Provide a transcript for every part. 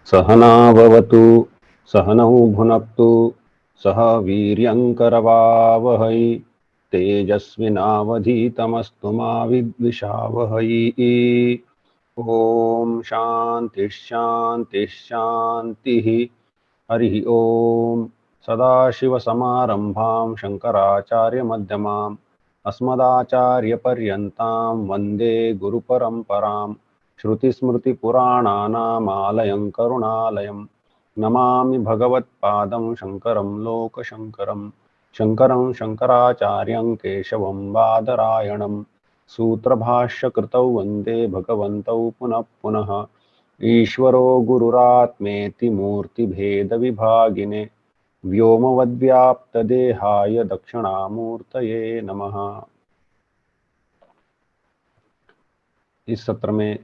सहना भवतु सहनौ भुनक्तु सह वीर्यङ्करवावहै तेजस्विनावधीतमस्तु मा विद्विषावहै। ॐ शान्तिः शान्तिः शान्तिः। हरिः ॐ। सदाशिवसमारम्भां शङ्कराचार्यमध्यमाम् अस्मदाचार्यपर्यन्तां वन्दे गुरुपरम्पराम्। श्रुतिस्मृतिपुराणानामालयं करुणालयं नमामि भगवत्पादं शङ्करं लोकशङ्करं। शङ्करं शङ्कराचार्यं केशवं बादरायणं सूत्रभाष्यकृतौ वन्दे भगवन्तौ पुनः पुनः। ईश्वरो गुरुरात्मेति मूर्तिभेदविभागिने व्योमवद्व्याप्तदेहाय दक्षिणामूर्तये नमः। इस सत्र में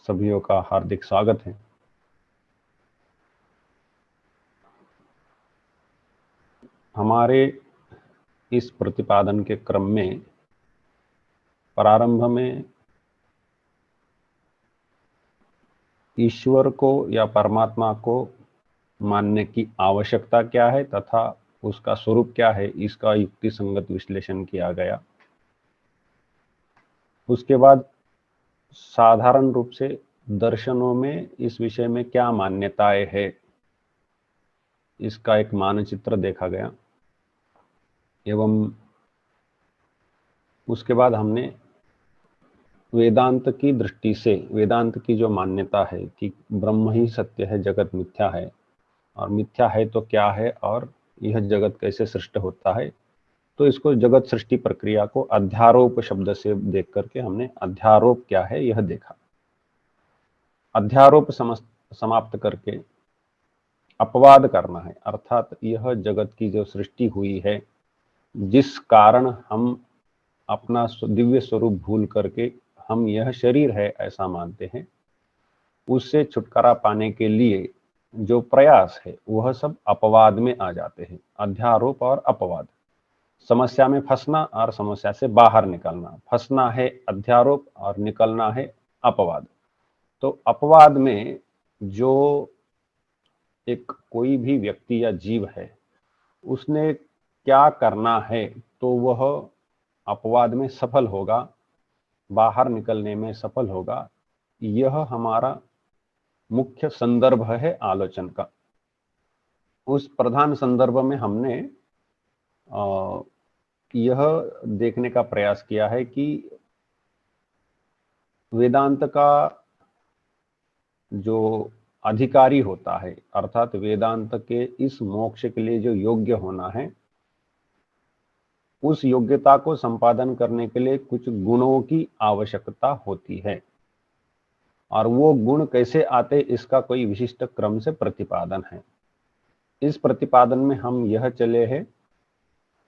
सभियों का हार्दिक स्वागत है। हमारे इस प्रतिपादन के क्रम में प्रारंभ में ईश्वर को या परमात्मा को मानने की आवश्यकता क्या है तथा उसका स्वरूप क्या है, इसका युक्ति संगत विश्लेषण किया गया। उसके बाद साधारण रूप से दर्शनों में इस विषय में क्या मान्यताएं है, इसका एक मानचित्र देखा गया। एवं उसके बाद हमने वेदांत की दृष्टि से वेदांत की जो मान्यता है कि ब्रह्म ही सत्य है, जगत मिथ्या है, और मिथ्या है तो क्या है और यह जगत कैसे सृष्टि होता है, तो इसको जगत सृष्टि प्रक्रिया को अध्यारोप शब्द से देख करके हमने अध्यारोप क्या है यह देखा। अध्यारोप समाप्त करके अपवाद करना है, अर्थात यह जगत की जो सृष्टि हुई है, जिस कारण हम अपना दिव्य स्वरूप भूल करके हम यह शरीर है ऐसा मानते हैं, उससे छुटकारा पाने के लिए जो प्रयास है वह सब अपवाद में आ जाते हैं। अध्यारोप और अपवाद, समस्या में फंसना और समस्या से बाहर निकलना। फंसना है अध्यारोप और निकलना है अपवाद। तो अपवाद में जो एक कोई भी व्यक्ति या जीव है उसने क्या करना है, तो वह अपवाद में सफल होगा, बाहर निकलने में सफल होगा। यह हमारा मुख्य संदर्भ है आलोचन का। उस प्रधान संदर्भ में हमने यह देखने का प्रयास किया है कि वेदांत का जो अधिकारी होता है, अर्थात वेदांत के इस मोक्ष के लिए जो योग्य होना है, उस योग्यता को संपादन करने के लिए कुछ गुणों की आवश्यकता होती है, और वो गुण कैसे आते इसका कोई विशिष्ट क्रम से प्रतिपादन है। इस प्रतिपादन में हम यह चले हैं,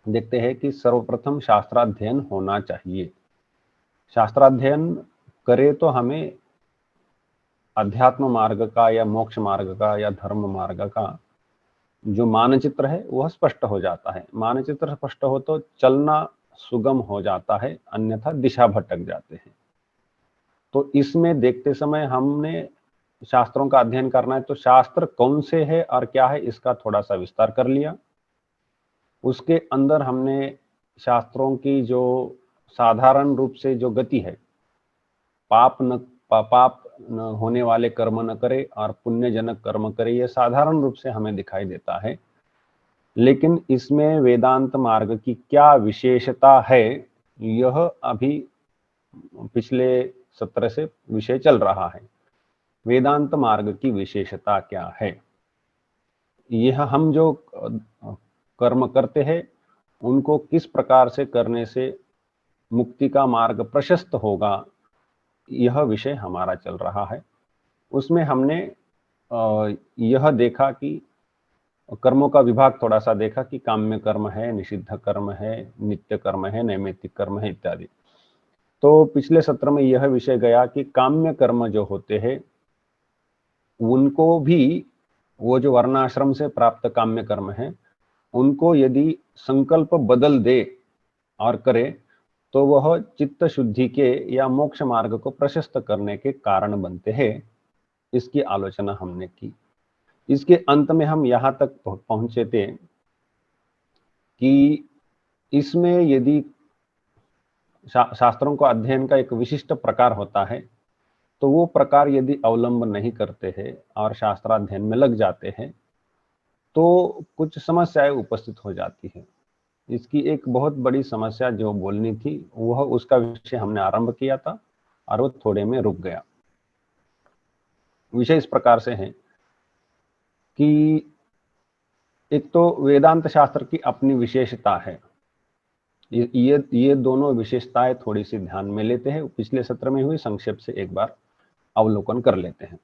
देखते हैं कि सर्वप्रथम शास्त्राध्ययन होना चाहिए। शास्त्राध्ययन करे तो हमें अध्यात्म मार्ग का या मोक्ष मार्ग का या धर्म मार्ग का जो मानचित्र है वह स्पष्ट हो जाता है। मानचित्र स्पष्ट हो तो चलना सुगम हो जाता है, अन्यथा दिशा भटक जाते हैं। तो इसमें देखते समय हमने शास्त्रों का अध्ययन करना है, तो शास्त्र कौन से है और क्या है इसका थोड़ा सा विस्तार कर लिया। उसके अंदर हमने शास्त्रों की जो साधारण रूप से जो गति है, पाप न होने वाले कर्म न करे और पुण्यजनक कर्म करे, यह साधारण रूप से हमें दिखाई देता है। लेकिन इसमें वेदांत मार्ग की क्या विशेषता है, यह अभी पिछले सत्र से विषय चल रहा है। वेदांत मार्ग की विशेषता क्या है, यह हम जो कर्म करते हैं उनको किस प्रकार से करने से मुक्ति का मार्ग प्रशस्त होगा, यह विषय हमारा चल रहा है। उसमें हमने यह देखा कि कर्मों का विभाग थोड़ा सा देखा कि काम्य कर्म है, निषिद्ध कर्म है, नित्य कर्म है, नैमित्तिक कर्म है इत्यादि। तो पिछले सत्र में यह विषय गया कि काम्य कर्म जो होते हैं उनको भी, वो जो वर्णाश्रम से प्राप्त काम्य कर्म है, उनको यदि संकल्प बदल दे और करे तो वह चित्त शुद्धि के या मोक्ष मार्ग को प्रशस्त करने के कारण बनते हैं। इसकी आलोचना हमने की। इसके अंत में हम यहाँ तक पहुंचे थे कि इसमें यदि शास्त्रों को अध्ययन का एक विशिष्ट प्रकार होता है, तो वो प्रकार यदि अवलंबन नहीं करते हैं और शास्त्राध्ययन में लग जाते हैं, तो कुछ समस्याएं उपस्थित हो जाती है। इसकी एक बहुत बड़ी समस्या जो बोलनी थी, वह उसका विषय हमने आरंभ किया था और वो थोड़े में रुक गया। विषय इस प्रकार से है कि एक तो वेदांत शास्त्र की अपनी विशेषता है। ये दोनों विशेषताएं थोड़ी सी ध्यान में लेते हैं, पिछले सत्र में हुई संक्षेप से एक बार अवलोकन कर लेते हैं।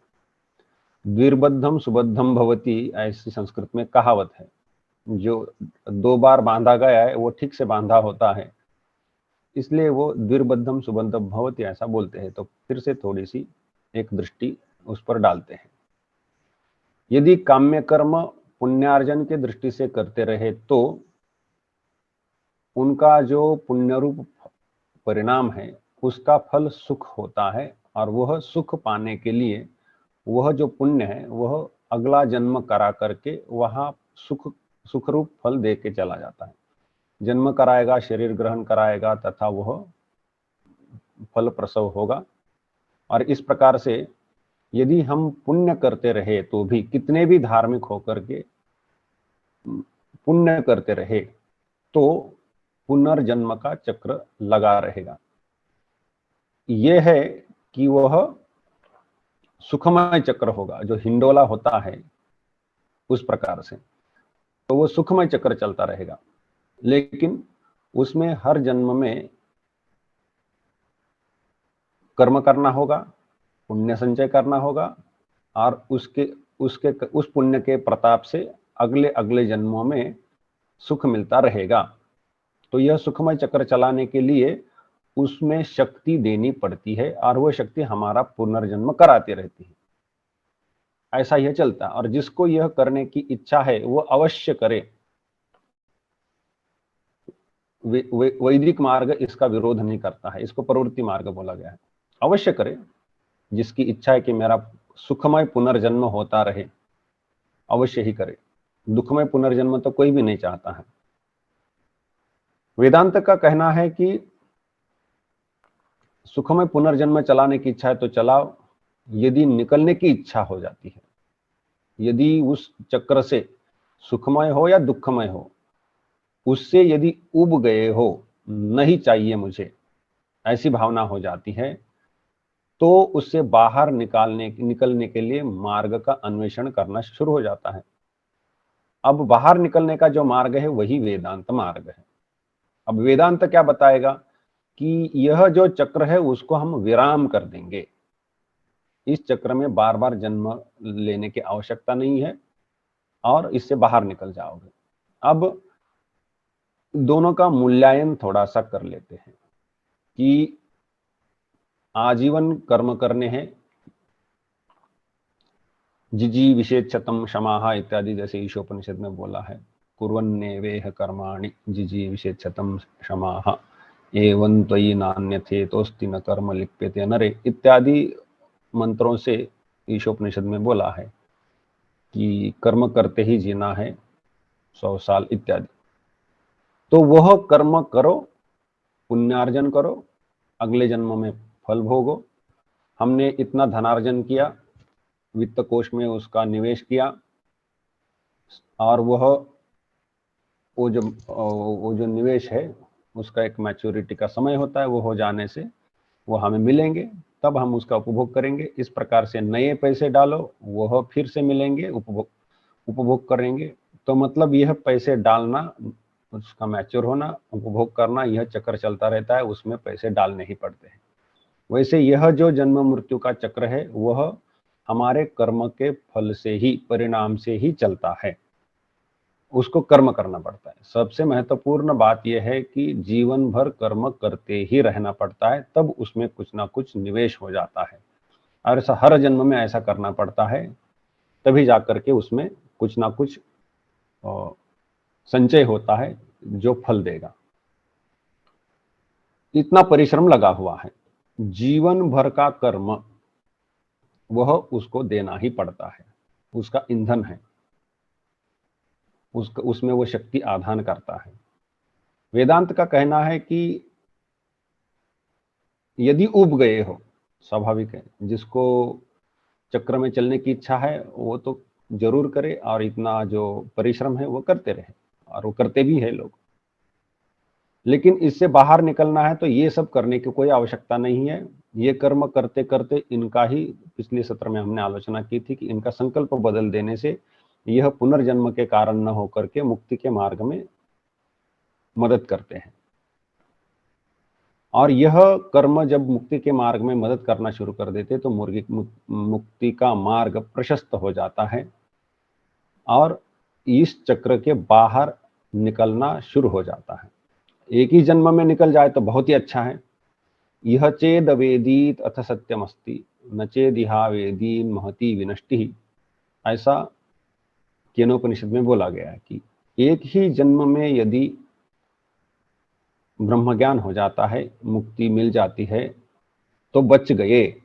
द्विर्बद्धम सुबद्धम भवति, ऐसी संस्कृत में कहावत है। जो 2 बार बांधा गया है वो ठीक से बांधा होता है, इसलिए वो द्विर्बद्धम सुबद्धम भवति ऐसा बोलते हैं। तो फिर से थोड़ी सी एक दृष्टि उस पर डालते हैं। यदि काम्य कर्म पुण्यार्जन के दृष्टि से करते रहे तो उनका जो पुण्य रूप परिणाम है उसका फल सुख होता है, और वह सुख पाने के लिए वह जो पुण्य है वह अगला जन्म करा करके वहां सुख रूप फल दे के चला जाता है। जन्म कराएगा, शरीर ग्रहण कराएगा तथा वह फल प्रसव होगा। और इस प्रकार से यदि हम पुण्य करते रहे तो भी, कितने भी धार्मिक होकर के पुण्य करते रहे, तो पुनर्जन्म का चक्र लगा रहेगा। यह है कि वह सुखमय चक्र होगा, जो हिंडोला होता है उस प्रकार से, तो वो सुखमय चक्र चलता रहेगा। लेकिन उसमें हर जन्म में कर्म करना होगा, पुण्य संचय करना होगा, और उस पुण्य के प्रताप से अगले अगले जन्मों में सुख मिलता रहेगा। तो यह सुखमय चक्र चलाने के लिए उसमें शक्ति देनी पड़ती है, और वह शक्ति हमारा पुनर्जन्म कराती रहती है। ऐसा यह चलता है, और जिसको यह करने की इच्छा है वो अवश्य करे। वैदिक मार्ग इसका विरोध नहीं करता है, इसको प्रवृत्ति मार्ग बोला गया है। अवश्य करे, जिसकी इच्छा है कि मेरा सुखमय पुनर्जन्म होता रहे, अवश्य ही करे। दुखमय पुनर्जन्म तो कोई भी नहीं चाहता है। वेदांत का कहना है कि सुखमय पुनर्जन्म चलाने की इच्छा है तो चलाओ, यदि निकलने की इच्छा हो जाती है, यदि उस चक्र से सुखमय हो या दुखमय हो, उससे यदि उब गए हो, नहीं चाहिए मुझे, ऐसी भावना हो जाती है, तो उससे बाहर निकलने के लिए मार्ग का अन्वेषण करना शुरू हो जाता है। अब बाहर निकलने का जो मार्ग है वही वेदांत मार्ग है। अब वेदांत क्या बताएगा कि यह जो चक्र है उसको हम विराम कर देंगे। इस चक्र में बार बार जन्म लेने की आवश्यकता नहीं है, और इससे बाहर निकल जाओगे। अब दोनों का मूल्यांकन थोड़ा सा कर लेते हैं कि आजीवन कर्म करने हैं, जिजी विषेच्छतम क्षमाः इत्यादि, जैसे ईशोपनिषद में बोला है, कुर्वन्नेवेह कर्माणि जिजी विषेच्छतम क्षमाः एवं त्वयि नान्यथेतोस्ति न कर्म लिप्यते नरे इत्यादि मंत्रों से ईशोपनिषद में बोला है कि कर्म करते ही जीना है 100 साल इत्यादि। तो वह कर्म करो, पुण्यार्जन करो, अगले जन्म में फल भोगो। हमने इतना धनार्जन किया, वित्त कोष में उसका निवेश किया, और वो जो निवेश है उसका एक मैच्योरिटी का समय होता है, वो हो जाने से वो हमें मिलेंगे, तब हम उसका उपभोग करेंगे। इस प्रकार से नए पैसे डालो, वह फिर से मिलेंगे, उपभोग करेंगे। तो मतलब यह पैसे डालना, उसका मैच्योर होना, उपभोग करना, यह चक्र चलता रहता है, उसमें पैसे डालने ही पड़ते हैं। वैसे यह जो जन्म मृत्यु का चक्र है वह हमारे कर्म के फल से ही, परिणाम से ही चलता है, उसको कर्म करना पड़ता है। सबसे महत्वपूर्ण बात यह है कि जीवन भर कर्म करते ही रहना पड़ता है, तब उसमें कुछ ना कुछ निवेश हो जाता है, और ऐसा हर जन्म में ऐसा करना पड़ता है, तभी जाकर के उसमें कुछ ना कुछ संचय होता है जो फल देगा। इतना परिश्रम लगा हुआ है, जीवन भर का कर्म वह उसको देना ही पड़ता है, उसका ईंधन है, उसमें वो शक्ति आधान करता है। वेदांत का कहना है कि यदि उब गए हो, स्वाभाविक है, जिसको चक्र में चलने की इच्छा है वो तो जरूर करे और इतना जो परिश्रम है वो करते रहे, और वो करते भी है लोग। लेकिन इससे बाहर निकलना है तो ये सब करने की कोई आवश्यकता नहीं है। ये कर्म करते करते इनका ही, पिछले सत्र में हमने आलोचना की थी कि इनका संकल्प बदल देने से यह पुनर्जन्म के कारण न होकर के मुक्ति के मार्ग में मदद करते हैं। और यह कर्म जब मुक्ति के मार्ग में मदद करना शुरू कर देते तो मुक्ति का मार्ग प्रशस्त हो जाता है और इस चक्र के बाहर निकलना शुरू हो जाता है। एक ही जन्म में निकल जाए तो बहुत ही अच्छा है। यह चेद वेदीत अथ सत्यमस्ति न चेदिहा वेदी महती विनष्टि, ऐसा केनोपनिषद में बोला गया है कि एक ही जन्म में यदि ब्रह्म ज्ञान हो जाता है, मुक्ति मिल जाती है तो बच गए,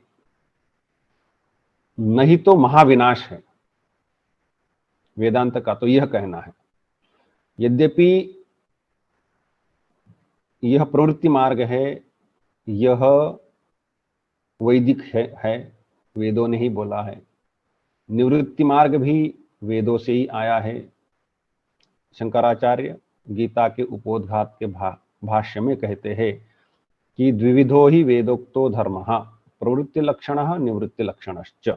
नहीं तो महाविनाश है। वेदांत का तो यह कहना है। यद्यपि यह प्रवृत्ति मार्ग है, यह वैदिक है, वेदों ने ही बोला है। निवृत्ति मार्ग भी वेदों से ही आया है। शंकराचार्य गीता के उपोद्घात के भाष्य में कहते हैं कि द्विविधो ही वेदोक्तो धर्मः प्रवृत्ति लक्षणः निवृत्ति लक्षणश्च।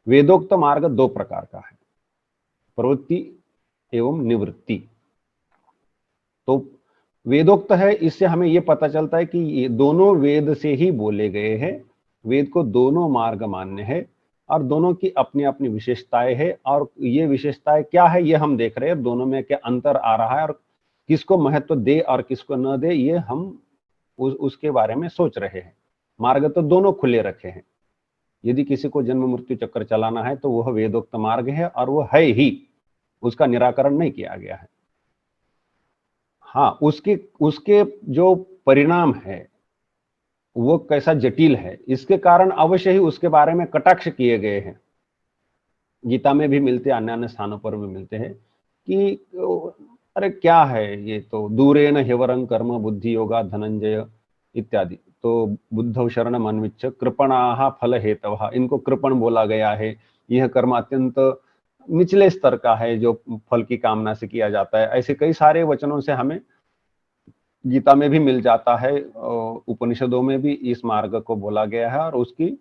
वेदोक्त मार्ग दो प्रकार का है, प्रवृत्ति एवं निवृत्ति। तो वेदोक्त है, इससे हमें यह पता चलता है कि ये दोनों वेद से ही बोले गए हैं। वेद को दोनों मार्ग मान्य है और दोनों की अपनी अपनी विशेषताएं है, और ये विशेषताएं क्या है ये हम देख रहे हैं। दोनों में क्या अंतर आ रहा है और किसको महत्व दे और किसको न दे, ये हम उसके बारे में सोच रहे हैं। मार्ग तो दोनों खुले रखे हैं। यदि किसी को जन्म मृत्यु चक्र चलाना है तो वह वेदोक्त मार्ग है, और वह है ही, उसका निराकरण नहीं किया गया है। हाँ, उसके जो परिणाम है वो कैसा जटिल है, इसके कारण अवश्य ही उसके बारे में कटाक्ष किए गए हैं। गीता में भी मिलते, अन्य अन्य स्थानों पर भी मिलते हैं कि अरे क्या है ये, तो दूरेन ह्यवरं कर्म बुद्धि योगा धनंजय इत्यादि। तो बुद्धौ शरणम अन्विच्छ कृपणाः फल हेतवः, इनको कृपण बोला गया है। यह कर्म अत्यंत निचले स्तर का है जो फल की कामना से किया जाता है। ऐसे कई सारे वचनों से हमें गीता में भी मिल जाता है, उपनिषदों में भी इस मार्ग को बोला गया है। और उसकी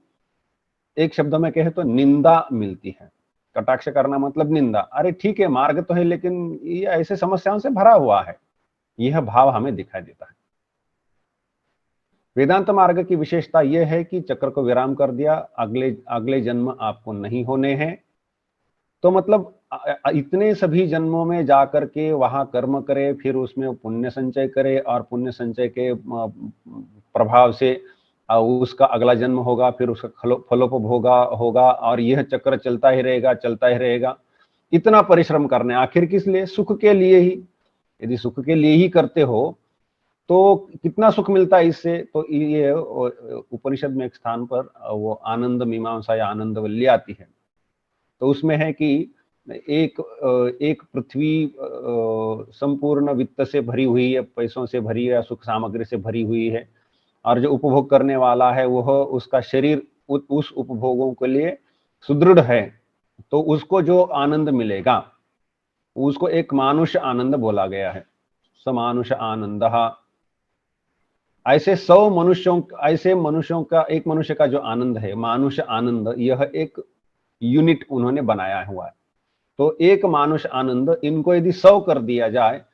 एक शब्द में कहे तो निंदा मिलती है। कटाक्ष करना मतलब निंदा। अरे ठीक है, मार्ग तो है लेकिन ये ऐसे समस्याओं से भरा हुआ है, यह भाव हमें दिखाई देता है। वेदांत मार्ग की विशेषता यह है कि चक्र को विराम कर दिया, अगले जन्म आपको नहीं होने हैं, तो मतलब इतने सभी जन्मों में जाकर के वहां कर्म करे, फिर उसमें पुण्य संचय करे, और पुण्य संचय के प्रभाव से उसका अगला जन्म होगा, फिर उसका फलोपभोग होगा, और यह चक्र चलता ही रहेगा, चलता ही रहेगा। इतना परिश्रम करने आखिर किस लिए? सुख के लिए ही। यदि सुख के लिए ही करते हो तो कितना सुख मिलता है इससे? तो ये उपनिषद में एक स्थान पर वो आनंद मीमांसा या आनंदवल्ली आती है, तो उसमें है कि एक पृथ्वी संपूर्ण वित्त से भरी हुई है, पैसों से भरी है, सुख सामग्री से भरी हुई है, और जो उपभोग करने वाला है वह उसका शरीर उस उपभोगों के लिए सुदृढ़ है, तो उसको जो आनंद मिलेगा उसको एक मानुष आनंद बोला गया है। समानुष आनंद। ऐसे मनुष्यों का, एक मनुष्य का जो आनंद है मानुष आनंद, यह एक यूनिट उन्होंने बनाया हुआ है। तो एक मानुष आनंद, इनको यदि 100 कर दिया जाए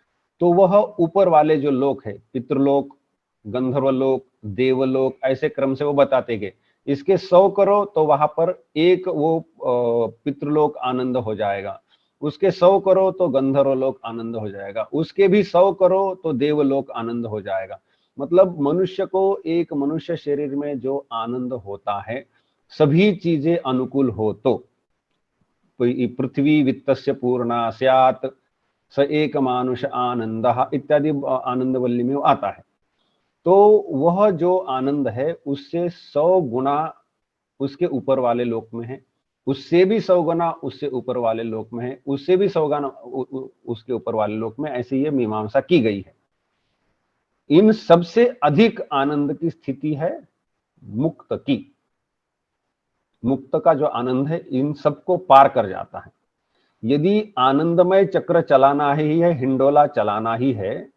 तो वह ऊपर वाले जो लोक है, पितृलोक, गंधर्वलोक, देवलोक, ऐसे क्रम से वो बताते गए। इसके 100 करो तो वहां पर एक वो पितृलोक आनंद हो जाएगा, उसके 100 करो तो गंधर्वलोक आनंद हो जाएगा, उसके भी 100 करो तो देवलोक आनंद हो जाएगा। मतलब मनुष्य को एक मनुष्य शरीर में जो आनंद होता है, सभी चीजें अनुकूल हो तो पृथ्वी वित्तस्य पूर्णा स्यात् स एक मानुष आनंद इत्यादि आनंदवल्ली में आता है। तो वह जो आनंद है उससे 100 गुना उसके ऊपर वाले लोक में है, उससे भी 100 गुना उससे ऊपर वाले लोक में है, उससे भी 100 गुना उसके ऊपर वाले लोक में, ऐसी ये मीमांसा की गई है। इन सबसे अधिक आनंद की स्थिति है मुक्त की। मुक्त का जो आनंद है इन सबको पार कर जाता है। यदि आनंदमय चक्र चलाना ही है, हिंडोला चलाना ही है,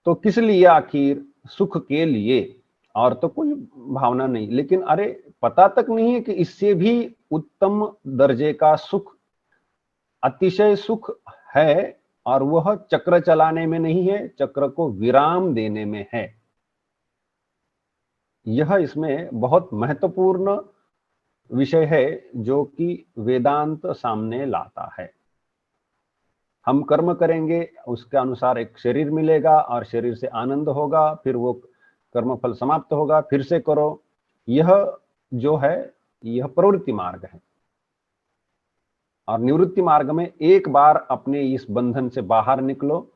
तो किस लिए आखिर? सुख के लिए, और तो कोई भावना नहीं। लेकिन अरे पता तक नहीं है कि इससे भी उत्तम दर्जे का सुख, अतिशय सुख है, और वह चक्र चलाने में नहीं है, चक्र को विराम देने में है। यह इसमें बहुत महत्वपूर्ण विषय है जो कि वेदांत सामने लाता है। हम कर्म करेंगे, उसके अनुसार एक शरीर मिलेगा और शरीर से आनंद होगा, फिर वो कर्म फल समाप्त होगा, फिर से करो। यह जो है यह प्रवृत्ति मार्ग है। और निवृत्ति मार्ग में एक बार अपने इस बंधन से बाहर निकलो,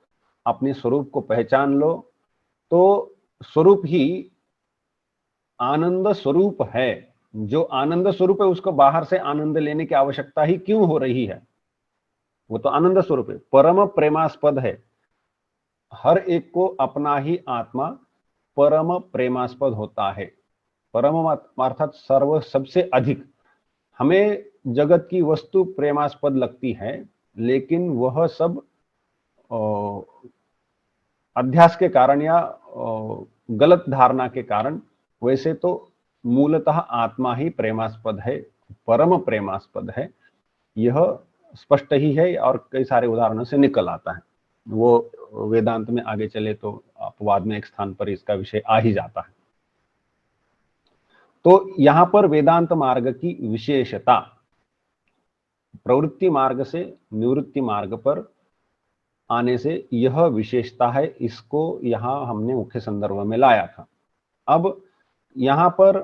अपने स्वरूप को पहचान लो, तो स्वरूप ही आनंद स्वरूप है। जो आनंद स्वरूप है उसको बाहर से आनंद लेने की आवश्यकता ही क्यों हो रही है? वो तो आनंद स्वरूप है, परम प्रेमास्पद है। हर एक को अपना ही आत्मा परम प्रेमास्पद होता है। परम अर्थात सर्व, सबसे अधिक। हमें जगत की वस्तु प्रेमास्पद लगती है, लेकिन वह सब अध्यास के कारण या गलत धारणा के कारण। वैसे तो मूलतः आत्मा ही प्रेमास्पद है, परम प्रेमास्पद है। यह स्पष्ट ही है और कई सारे उदाहरणों से निकल आता है। वो वेदांत में आगे चले तो अपवाद में एक स्थान पर इसका विषय आ ही जाता है। तो यहां पर वेदांत मार्ग की विशेषता, प्रवृत्ति मार्ग से निवृत्ति मार्ग पर आने से यह विशेषता है, इसको यहां हमने मुख्य संदर्भ में लाया था। अब यहां पर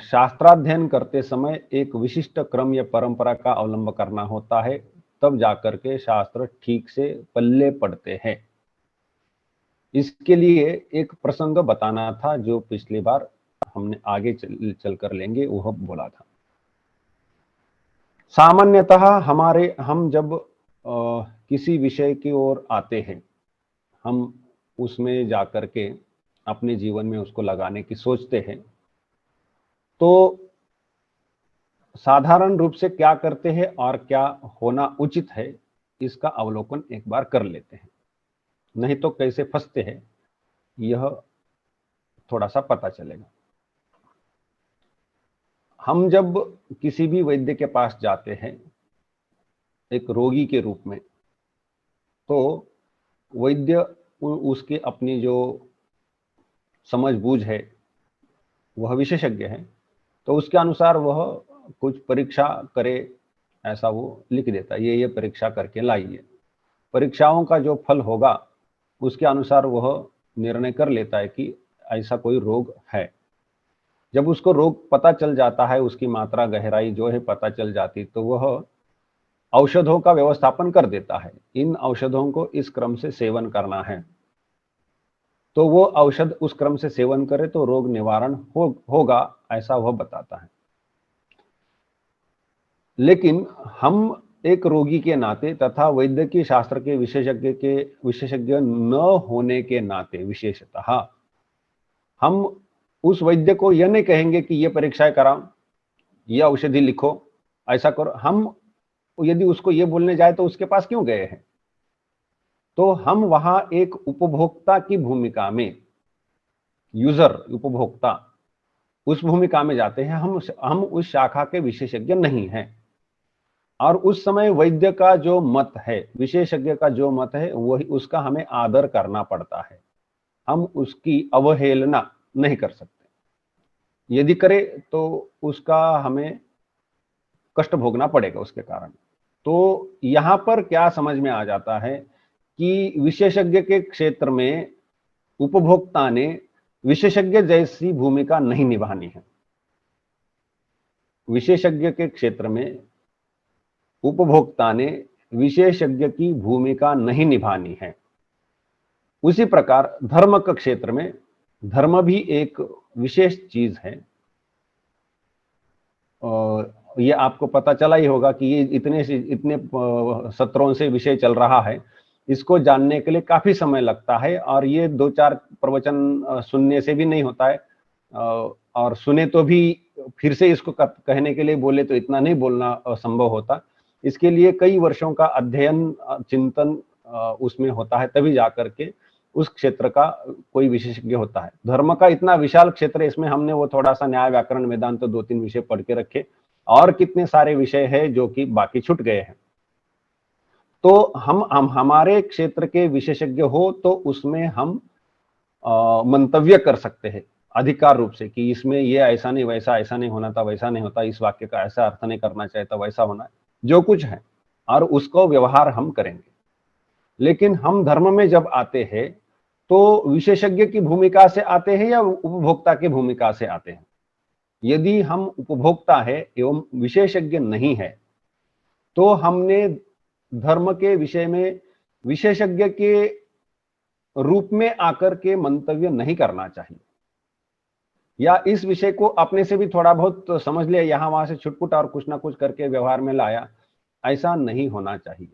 शास्त्राध्ययन करते समय एक विशिष्ट क्रम या परंपरा का अवलंब करना होता है, तब जाकर के शास्त्र ठीक से पल्ले पड़ते हैं। इसके लिए एक प्रसंग बताना था जो पिछली बार हमने आगे चल कर लेंगे, वह बोला था। सामान्यतः हम जब किसी विषय की ओर आते हैं, हम उसमें जाकर के अपने जीवन में उसको लगाने की सोचते हैं, तो साधारण रूप से क्या करते हैं और क्या होना उचित है, इसका अवलोकन एक बार कर लेते हैं। नहीं तो कैसे फंसते हैं यह थोड़ा सा पता चलेगा। हम जब किसी भी वैद्य के पास जाते हैं एक रोगी के रूप में, तो वैद्य उसके अपनी जो समझ बूझ है, वह विशेषज्ञ है, तो उसके अनुसार वह कुछ परीक्षा करे, ऐसा वो लिख देता है, ये परीक्षा करके लाइए। परीक्षाओं का जो फल होगा उसके अनुसार वह निर्णय कर लेता है कि ऐसा कोई रोग है। जब उसको रोग पता चल जाता है, उसकी मात्रा गहराई जो है पता चल जाती, तो वह औषधों का व्यवस्थापन कर देता है। इन औषधों को इस क्रम से सेवन करना है, तो वो औषध उस क्रम से सेवन करे तो रोग निवारण होगा, ऐसा वह बताता है। लेकिन हम एक रोगी के नाते तथा वैद्यकीय शास्त्र के विशेषज्ञ न होने के नाते विशेषतः हम उस वैद्य को यह नहीं कहेंगे कि ये परीक्षाएं कराओ, ये औषधि लिखो, ऐसा करो। हम यदि उसको ये बोलने जाए तो उसके पास क्यों गए हैं? तो हम वहां एक उपभोक्ता की भूमिका में, यूजर, उपभोक्ता, उस भूमिका में जाते हैं। हम उस शाखा के विशेषज्ञ नहीं हैं। और उस समय वैद्य का जो मत है, विशेषज्ञ का जो मत है, वही उसका हमें आदर करना पड़ता है। हम उसकी अवहेलना नहीं कर सकते। यदि करे तो उसका हमें कष्ट भोगना पड़ेगा उसके कारण। तो यहां पर क्या समझ में आ जाता है कि विशेषज्ञ के क्षेत्र में उपभोक्ता ने विशेषज्ञ जैसी भूमिका नहीं निभानी है। विशेषज्ञ के क्षेत्र में उपभोक्ता ने विशेषज्ञ की भूमिका नहीं निभानी है। उसी प्रकार धर्म के क्षेत्र में धर्म भी एक विशेष चीज है। ये आपको पता चला ही होगा कि ये इतने सत्रों से विषय चल रहा है, इसको जानने के लिए काफी समय लगता है और ये 2-4 प्रवचन सुनने से भी नहीं होता है। और सुने तो भी फिर से इसको कहने के लिए बोले तो इतना नहीं बोलना संभव होता। इसके लिए कई वर्षों का अध्ययन, चिंतन उसमें होता है, तभी जाकर के उस क्षेत्र का कोई विशेषज्ञ होता है। धर्म का इतना विशाल क्षेत्र है, इसमें हमने वो थोड़ा सा न्याय, व्याकरण, वेदांत तो 2-3 विषय पढ़ के रखे, और कितने सारे विषय हैं जो कि बाकी छूट गए हैं। तो हम हमारे क्षेत्र के विशेषज्ञ हो तो उसमें हम मंतव्य कर सकते हैं अधिकार रूप से कि इसमें ये ऐसा नहीं, वैसा ऐसा नहीं होना था, वैसा नहीं होता, इस वाक्य का ऐसा अर्थ नहीं करना चाहिए था, वैसा होना है, जो कुछ है, और उसको व्यवहार हम करेंगे। लेकिन हम धर्म में जब आते हैं तो विशेषज्ञ की भूमिका से आते हैं या उपभोक्ता की भूमिका से आते हैं? यदि हम उपभोक्ता है एवं विशेषज्ञ नहीं है तो हमने धर्म के विषय में विशेषज्ञ के रूप में आकर के मंतव्य नहीं करना चाहिए, या इस विषय को अपने से भी थोड़ा बहुत समझ लिया, यहां वहां से छुटपुट और कुछ ना कुछ करके व्यवहार में लाया, ऐसा नहीं होना चाहिए।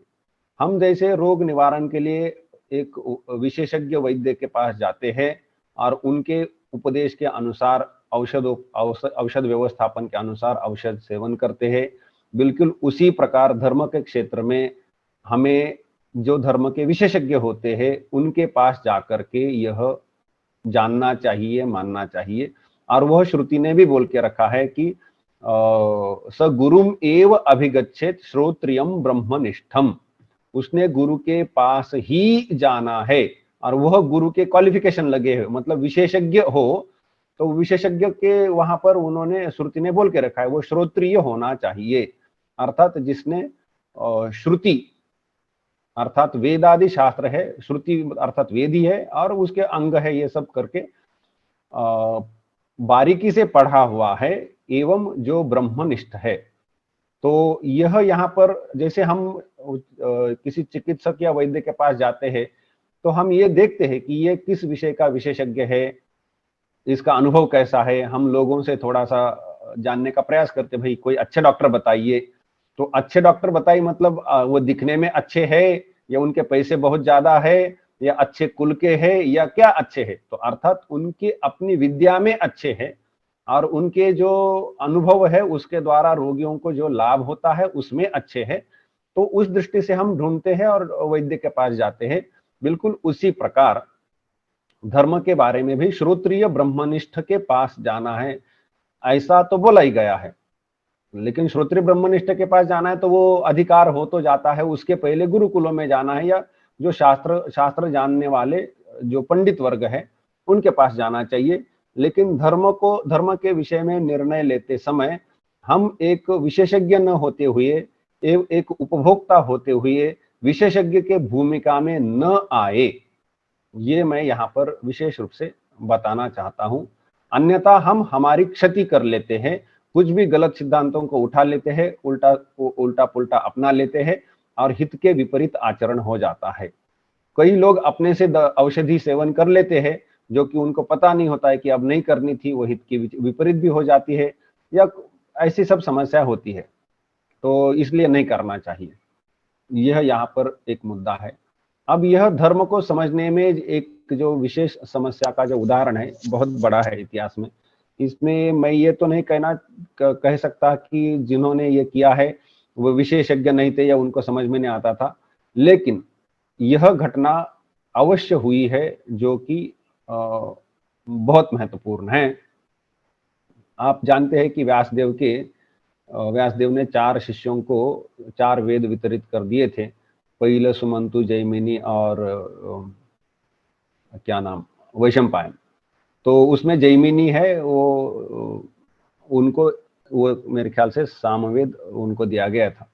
हम जैसे रोग निवारण के लिए एक विशेषज्ञ वैद्य के पास जाते हैं और उनके उपदेश के अनुसार औषध व्यवस्थापन के अनुसार औषध सेवन करते हैं, बिल्कुल उसी प्रकार धर्म के क्षेत्र में हमें जो धर्म के विशेषज्ञ होते हैं उनके पास जाकर के यह जानना चाहिए, मानना चाहिए। और वह श्रुति ने भी बोल के रखा है कि स गुरुम एव अभिगच्छेत श्रोत्रियम ब्रह्मनिष्ठम, उसने गुरु के पास ही जाना है, और वह गुरु के क्वालिफिकेशन लगे हुए, मतलब विशेषज्ञ हो तो विशेषज्ञ के वहां पर उन्होंने श्रुति ने बोल के रखा है वो श्रोत्रिय होना चाहिए, अर्थात जिसने श्रुति अर्थात वेदादि शास्त्र है, श्रुति अर्थात वेद ही है और उसके अंग है, ये सब करके बारीकी से पढ़ा हुआ है एवं जो ब्रह्मनिष्ठ है। तो यह यहाँ पर जैसे हम किसी चिकित्सक या वैद्य के पास जाते हैं तो हम ये देखते हैं कि ये किस विषय का विशेषज्ञ है, इसका अनुभव कैसा है, हम लोगों से थोड़ा सा जानने का प्रयास करते, भाई कोई अच्छे डॉक्टर बताइए। तो अच्छे डॉक्टर बताइए मतलब वो दिखने में अच्छे है या उनके पैसे बहुत ज्यादा है या अच्छे कुल के है या क्या अच्छे है, तो अर्थात उनकी अपनी विद्या में अच्छे है और उनके जो अनुभव है उसके द्वारा रोगियों को जो लाभ होता है उसमें अच्छे है। तो उस दृष्टि से हम ढूंढते हैं और वैद्य के पास जाते हैं। बिल्कुल उसी प्रकार धर्म के बारे में भी श्रोत्रिय ब्रह्मनिष्ठ के पास जाना है, ऐसा तो बोला ही गया है। लेकिन श्रोत्रिय ब्रह्मनिष्ठ के पास जाना है तो वो अधिकार हो तो जाता है, उसके पहले गुरुकुलों में जाना है या जो शास्त्र जानने वाले जो पंडित वर्ग है उनके पास जाना चाहिए। लेकिन धर्म के विषय में निर्णय लेते समय हम एक विशेषज्ञ न होते हुए, एक उपभोक्ता होते हुए विशेषज्ञ के भूमिका में न आए, ये मैं यहाँ पर विशेष रूप से बताना चाहता हूं। अन्यथा हम हमारी क्षति कर लेते हैं, कुछ भी गलत सिद्धांतों को उठा लेते हैं, उल्टा पुल्टा अपना लेते हैं और हित के विपरीत आचरण हो जाता है। कई लोग अपने से औषधि सेवन कर लेते हैं जो कि उनको पता नहीं होता है कि अब नहीं करनी थी, वो हित की विपरीत भी हो जाती है या ऐसी सब समस्या होती है, तो इसलिए नहीं करना चाहिए। यह यहाँ पर एक मुद्दा है। अब यह धर्म को समझने में एक जो विशेष समस्या का जो उदाहरण है बहुत बड़ा है इतिहास में। इसमें मैं ये तो नहीं कह सकता कि जिन्होंने ये किया है वो विशेषज्ञ नहीं थे या उनको समझ में नहीं आता था, लेकिन यह घटना अवश्य हुई है जो कि बहुत महत्वपूर्ण है। आप जानते हैं कि व्यासदेव ने 4 शिष्यों को 4 वेद वितरित कर दिए थे, पहिल, सुमंतु, जैमिनी और क्या नाम, वैशंपायन। तो उसमें जैमिनी है उनको वो मेरे ख्याल से सामवेद उनको दिया गया था।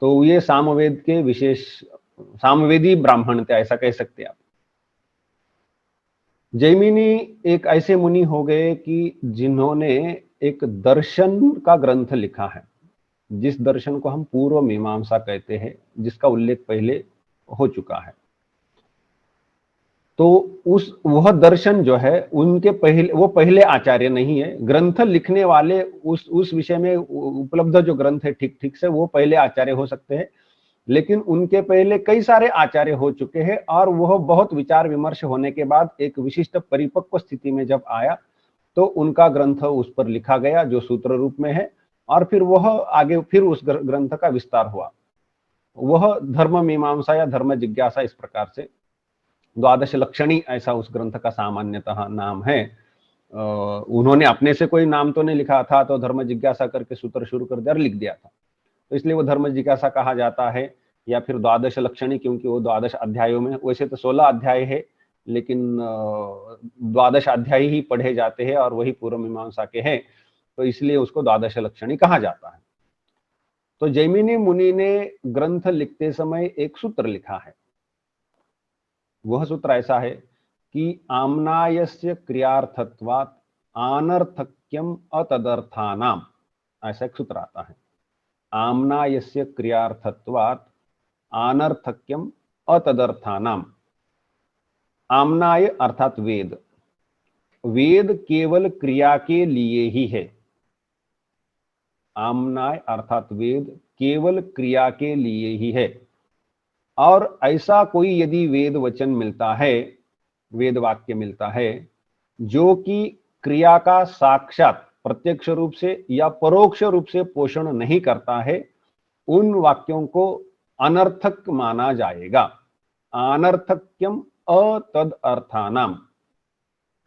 तो ये सामवेद के विशेष सामवेदी ब्राह्मण थे, ऐसा कह सकते हैं आप। जैमिनी एक ऐसे मुनि हो गए कि जिन्होंने एक दर्शन का ग्रंथ लिखा है, जिस दर्शन को हम पूर्व मीमांसा कहते हैं, जिसका उल्लेख पहले हो चुका है। तो उस वह दर्शन जो है उनके पहले, वो पहले आचार्य नहीं है। ग्रंथ लिखने वाले उस विषय में उपलब्ध जो ग्रंथ है ठीक ठीक से, वो पहले आचार्य हो सकते हैं, लेकिन उनके पहले कई सारे आचार्य हो चुके हैं और वह बहुत विचार विमर्श होने के बाद एक विशिष्ट परिपक्व स्थिति में जब आया तो उनका ग्रंथ उस पर लिखा गया जो सूत्र रूप में है, और फिर वह आगे फिर उस ग्रंथ का विस्तार हुआ। वह धर्म मीमांसा या धर्म जिज्ञासा, इस प्रकार से द्वादश लक्षणी ऐसा उस ग्रंथ का सामान्यतः नाम है। उन्होंने अपने से कोई नाम तो नहीं लिखा था, तो धर्म जिज्ञासा करके सूत्र शुरू कर दिया और लिख दिया था, तो इसलिए वो धर्म जिज्ञासा कहा जाता है, या फिर द्वादश लक्षणी, क्योंकि वो द्वादश अध्यायों में, वैसे तो 16 अध्याय है लेकिन द्वादश अध्याय ही पढ़े जाते हैं और वही पूर्व मीमांसा के हैं, तो इसलिए उसको द्वादश लक्षणी कहा जाता है। तो जैमिनी मुनि ने ग्रंथ लिखते समय एक सूत्र लिखा है। वह सूत्र ऐसा है कि आम्नायस्य क्रियार्थत्वात् आनर्थक्यम अतदर्थानाम, ऐसा एक सूत्र आता है। आम्नायस्य क्रियार्थत्वात् आनर्थक्यम अतदर्थानाम। आम्नाय अर्थात वेद, वेद केवल क्रिया के लिए ही है। आम्नाय अर्थात वेद केवल क्रिया के लिए ही है, और ऐसा कोई यदि वेद वचन मिलता है, वेद वाक्य मिलता है जो कि क्रिया का साक्षात प्रत्यक्ष रूप से या परोक्ष रूप से पोषण नहीं करता है, उन वाक्यों को अनर्थक माना जाएगा। अनर्थक्यम अतद अर्थानाम।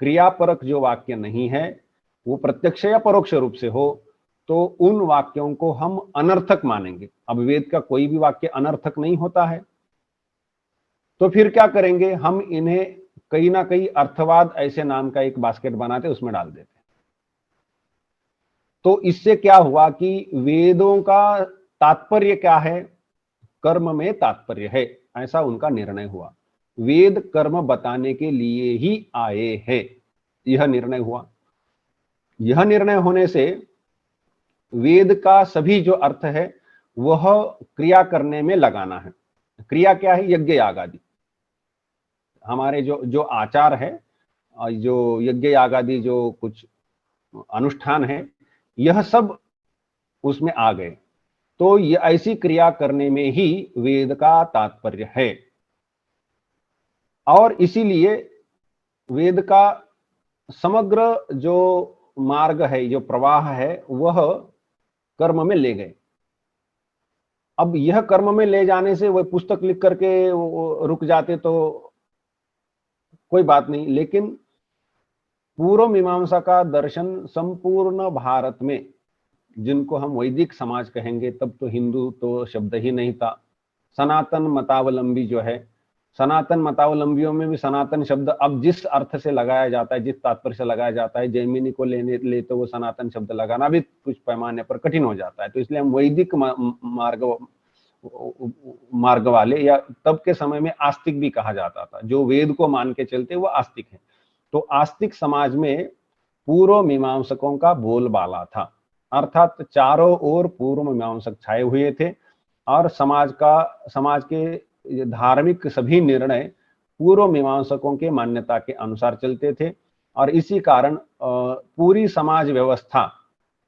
क्रियापरक जो वाक्य नहीं है, वो प्रत्यक्ष या परोक्ष रूप से हो, तो उन वाक्यों को हम अनर्थक मानेंगे। अब वेद का कोई भी वाक्य अनर्थक नहीं होता है, तो फिर क्या करेंगे, हम इन्हें कहीं ना कहीं अर्थवाद ऐसे नाम का एक बास्केट बनाते, उसमें डाल देते। तो इससे क्या हुआ कि वेदों का तात्पर्य क्या है, कर्म में तात्पर्य है, ऐसा उनका निर्णय हुआ। वेद कर्म बताने के लिए ही आए हैं, यह निर्णय हुआ। यह निर्णय होने से वेद का सभी जो अर्थ है वह क्रिया करने में लगाना है। क्रिया क्या है, यज्ञ याग आदि। हमारे जो जो आचार है, जो यज्ञ याग आदि जो कुछ अनुष्ठान है, यह सब उसमें आ गए। तो ये ऐसी क्रिया करने में ही वेद का तात्पर्य है, और इसीलिए वेद का समग्र जो मार्ग है, जो प्रवाह है, वह कर्म में ले गए। अब यह कर्म में ले जाने से वह पुस्तक लिख करके रुक जाते तो कोई बात नहीं, लेकिन पूर्व मीमांसा का दर्शन संपूर्ण भारत में, जिनको हम वैदिक समाज कहेंगे, तब तो हिंदू तो शब्द ही नहीं था, सनातन मतावलंबी जो है, सनातन मतावलंबियों में भी सनातन शब्द अब जिस अर्थ से लगाया जाता है, जिस तात्पर्य से लगाया जाता है, जैमिनी को ले तो वो सनातन शब्द लगाना भी कुछ पैमाने पर कठिन हो जाता है। तो इसलिए हम वैदिक मार्ग वाले, या तब के समय में आस्तिक भी कहा जाता था, जो वेद को मान के चलते वो आस्तिक है। तो आस्तिक समाज में पूर्व मीमांसकों का बोलबाला था, अर्थात चारों ओर पूर्व मीमांसक छाए हुए थे, और समाज के धार्मिक सभी निर्णय पूर्व मीमांसकों के मान्यता के अनुसार चलते थे। और इसी कारण पूरी समाज व्यवस्था,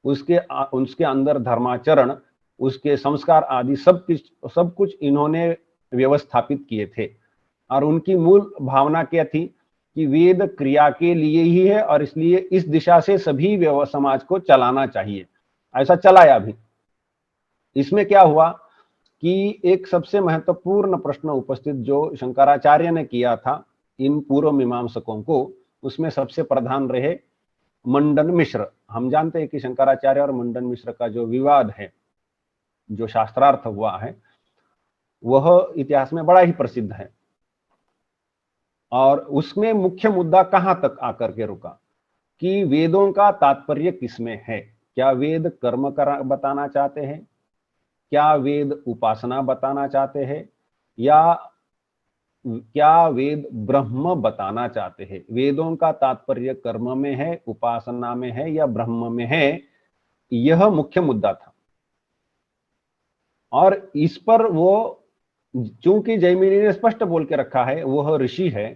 उसके अंदर धर्माचरण, उसके संस्कार आदि सब कुछ इन्होंने व्यवस्थापित किए थे। और उनकी मूल भावना क्या थी कि वेद क्रिया के लिए ही है, और इसलिए इस दिशा से सभी समाज को चलाना चाहिए। ऐसा चलाया भी। इसमें क्या हुआ कि एक सबसे महत्वपूर्ण प्रश्न उपस्थित जो शंकराचार्य ने किया था इन पूर्व मीमांसकों को, उसमें सबसे प्रधान रहे मंडन मिश्र। हम जानते हैं कि शंकराचार्य और मंडन मिश्र का जो विवाद है, जो शास्त्रार्थ हुआ है, वह इतिहास में बड़ा ही प्रसिद्ध है। और उसमें मुख्य मुद्दा कहां तक आकर के रुका कि वेदों का तात्पर्य किसमें है। क्या वेद कर्म बताना चाहते हैं, क्या वेद उपासना बताना चाहते हैं, या क्या वेद ब्रह्म बताना चाहते हैं। वेदों का तात्पर्य कर्म में है, उपासना में है, या ब्रह्म में है, यह मुख्य मुद्दा था। और इस पर वो, चूंकि जैमिनी ने स्पष्ट बोल के रखा है, वह ऋषि है,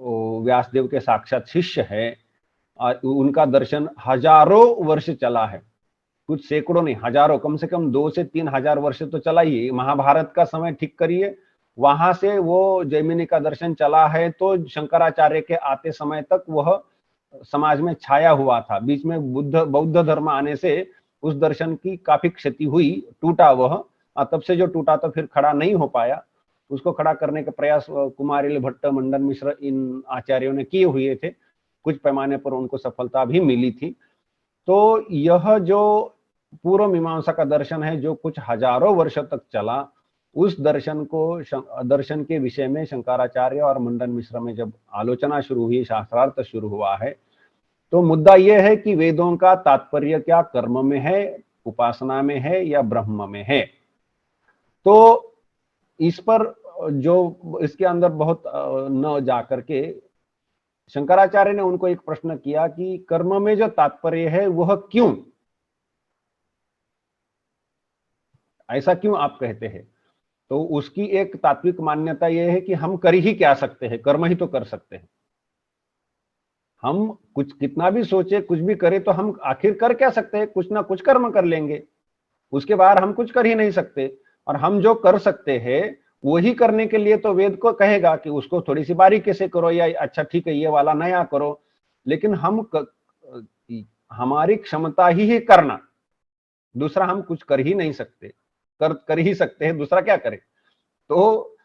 व्यासदेव के साक्षात शिष्य है और उनका दर्शन हजारों वर्ष चला है, कुछ सैकड़ों नहीं हजारों, कम से कम 2 से 3 हजार वर्ष तो चला ही। महाभारत का समय ठीक करिए, वहां से वो जैमिनी का दर्शन चला है, तो शंकराचार्य के आते समय तक वह समाज में छाया हुआ था। बीच में बौद्ध धर्म आने से उस दर्शन की काफी क्षति हुई, टूटा वह, तब से जो टूटा तो फिर खड़ा नहीं हो पाया। उसको खड़ा करने के प्रयास कुमारिल भट्ट, मंडन मिश्र, इन आचार्यों ने किए हुए थे, कुछ पैमाने पर उनको सफलता भी मिली थी। तो यह जो पूर्व मीमांसा का दर्शन है जो कुछ हजारों वर्ष तक चला, उस दर्शन दर्शन के विषय में शंकराचार्य और मंडन मिश्र में जब आलोचना शुरू हुई, शास्त्रार्थ शुरू हुआ है, तो मुद्दा यह है कि वेदों का तात्पर्य क्या कर्म में है, उपासना में है या ब्रह्म में है। तो इस पर जो इसके अंदर बहुत न जाकर के शंकराचार्य ने उनको एक प्रश्न किया कि कर्म में जो तात्पर्य है वह क्यों, ऐसा क्यों आप कहते हैं। तो उसकी एक तात्विक मान्यता यह है कि हम कर ही क्या सकते हैं, कर्म ही तो कर सकते हैं। हम कुछ कितना भी सोचे, कुछ भी करें, तो हम आखिर कर क्या सकते हैं, कुछ ना कुछ कर्म कर लेंगे, उसके बाद हम कुछ कर ही नहीं सकते। और हम जो कर सकते हैं वही करने के लिए तो वेद को कहेगा कि उसको थोड़ी सी बारीकी से करो, या अच्छा ठीक है ये वाला नया करो। लेकिन हमारी क्षमता ही करना, दूसरा हम कुछ कर ही नहीं सकते, कर ही सकते हैं, दूसरा क्या करे। तो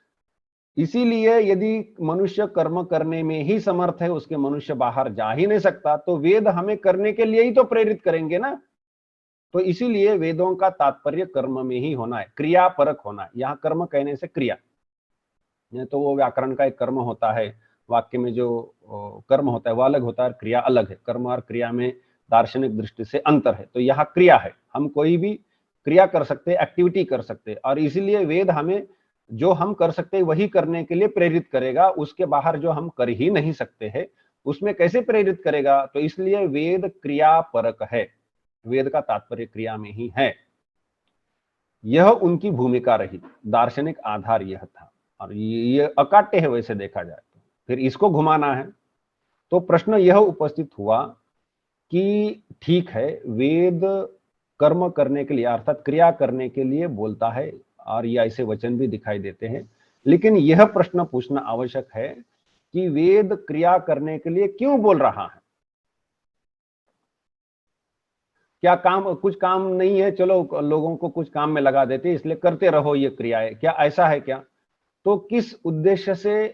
इसीलिए यदि मनुष्य कर्म करने में ही समर्थ है, उसके मनुष्य बाहर जा ही नहीं सकता, तो वेद हमें करने के लिए ही तो प्रेरित करेंगे ना। तो इसीलिए वेदों का तात्पर्य कर्म में ही होना है, क्रिया परक होना है। यहाँ कर्म कहने से क्रिया, तो वो व्याकरण का एक कर्म होता है, वाक्य में जो कर्म होता है वो अलग होता है, क्रिया अलग है। कर्म और क्रिया में दार्शनिक दृष्टि से अंतर है। तो यहाँ क्रिया है, हम कोई भी क्रिया कर सकते हैं, एक्टिविटी कर सकते हैं, और इसीलिए वेद हमें जो हम कर सकते हैं वही करने के लिए प्रेरित करेगा। उसके बाहर जो हम कर ही नहीं सकते हैं उसमें कैसे प्रेरित करेगा। तो इसलिए वेद क्रिया परक है, वेद का तात्पर्य क्रिया में ही है। यह उनकी भूमिका रही, दार्शनिक आधार यह था, और ये अकाट्य है वैसे देखा जाए तो। फिर इसको घुमाना है, तो प्रश्न यह उपस्थित हुआ कि ठीक है, वेद कर्म करने के लिए अर्थात क्रिया करने के लिए बोलता है, और ये ऐसे वचन भी दिखाई देते हैं, लेकिन यह प्रश्न पूछना आवश्यक है कि वेद क्रिया करने के लिए क्यों बोल रहा है। क्या काम, कुछ काम नहीं है, चलो लोगों को कुछ काम में लगा देते इसलिए करते रहो ये क्रियाएं, क्या ऐसा है क्या। तो किस उद्देश्य से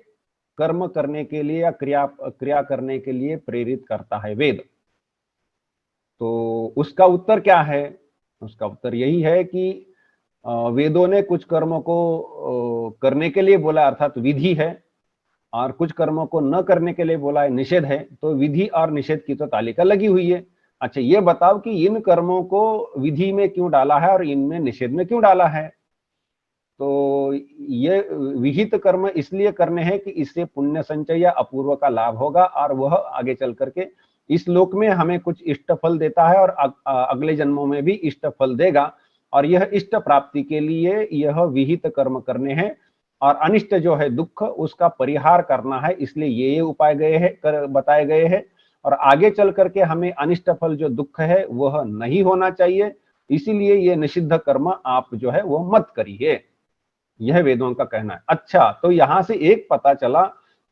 कर्म करने के लिए या क्रिया करने के लिए प्रेरित करता है वेद। तो उसका उत्तर क्या है, उसका उत्तर यही है कि वेदों ने कुछ कर्मों को करने के लिए बोला अर्थात विधि है, और कुछ कर्मों को न करने के लिए बोला है निषेध है। तो विधि और निषेध की तो तालिका लगी हुई है। अच्छा ये बताओ कि इन कर्मों को विधि में क्यों डाला है और इनमें निषेध में क्यों डाला है। तो ये विहित कर्म इसलिए करने हैं कि इससे पुण्य संचय या अपूर्व का लाभ होगा, और वह आगे चल करके इस लोक में हमें कुछ इष्ट फल देता है और अगले जन्मों में भी इष्ट फल देगा। और यह इष्ट प्राप्ति के लिए यह विहित कर्म करने हैं, और अनिष्ट जो है दुख उसका परिहार करना है, इसलिए ये उपाय बताए गए हैं। और आगे चल करके हमें अनिष्ट फल जो दुख है वह नहीं होना चाहिए, इसीलिए ये निषिद्ध कर्म आप जो है वो मत करिए, यह वेदों का कहना है। अच्छा, तो यहां से एक पता चला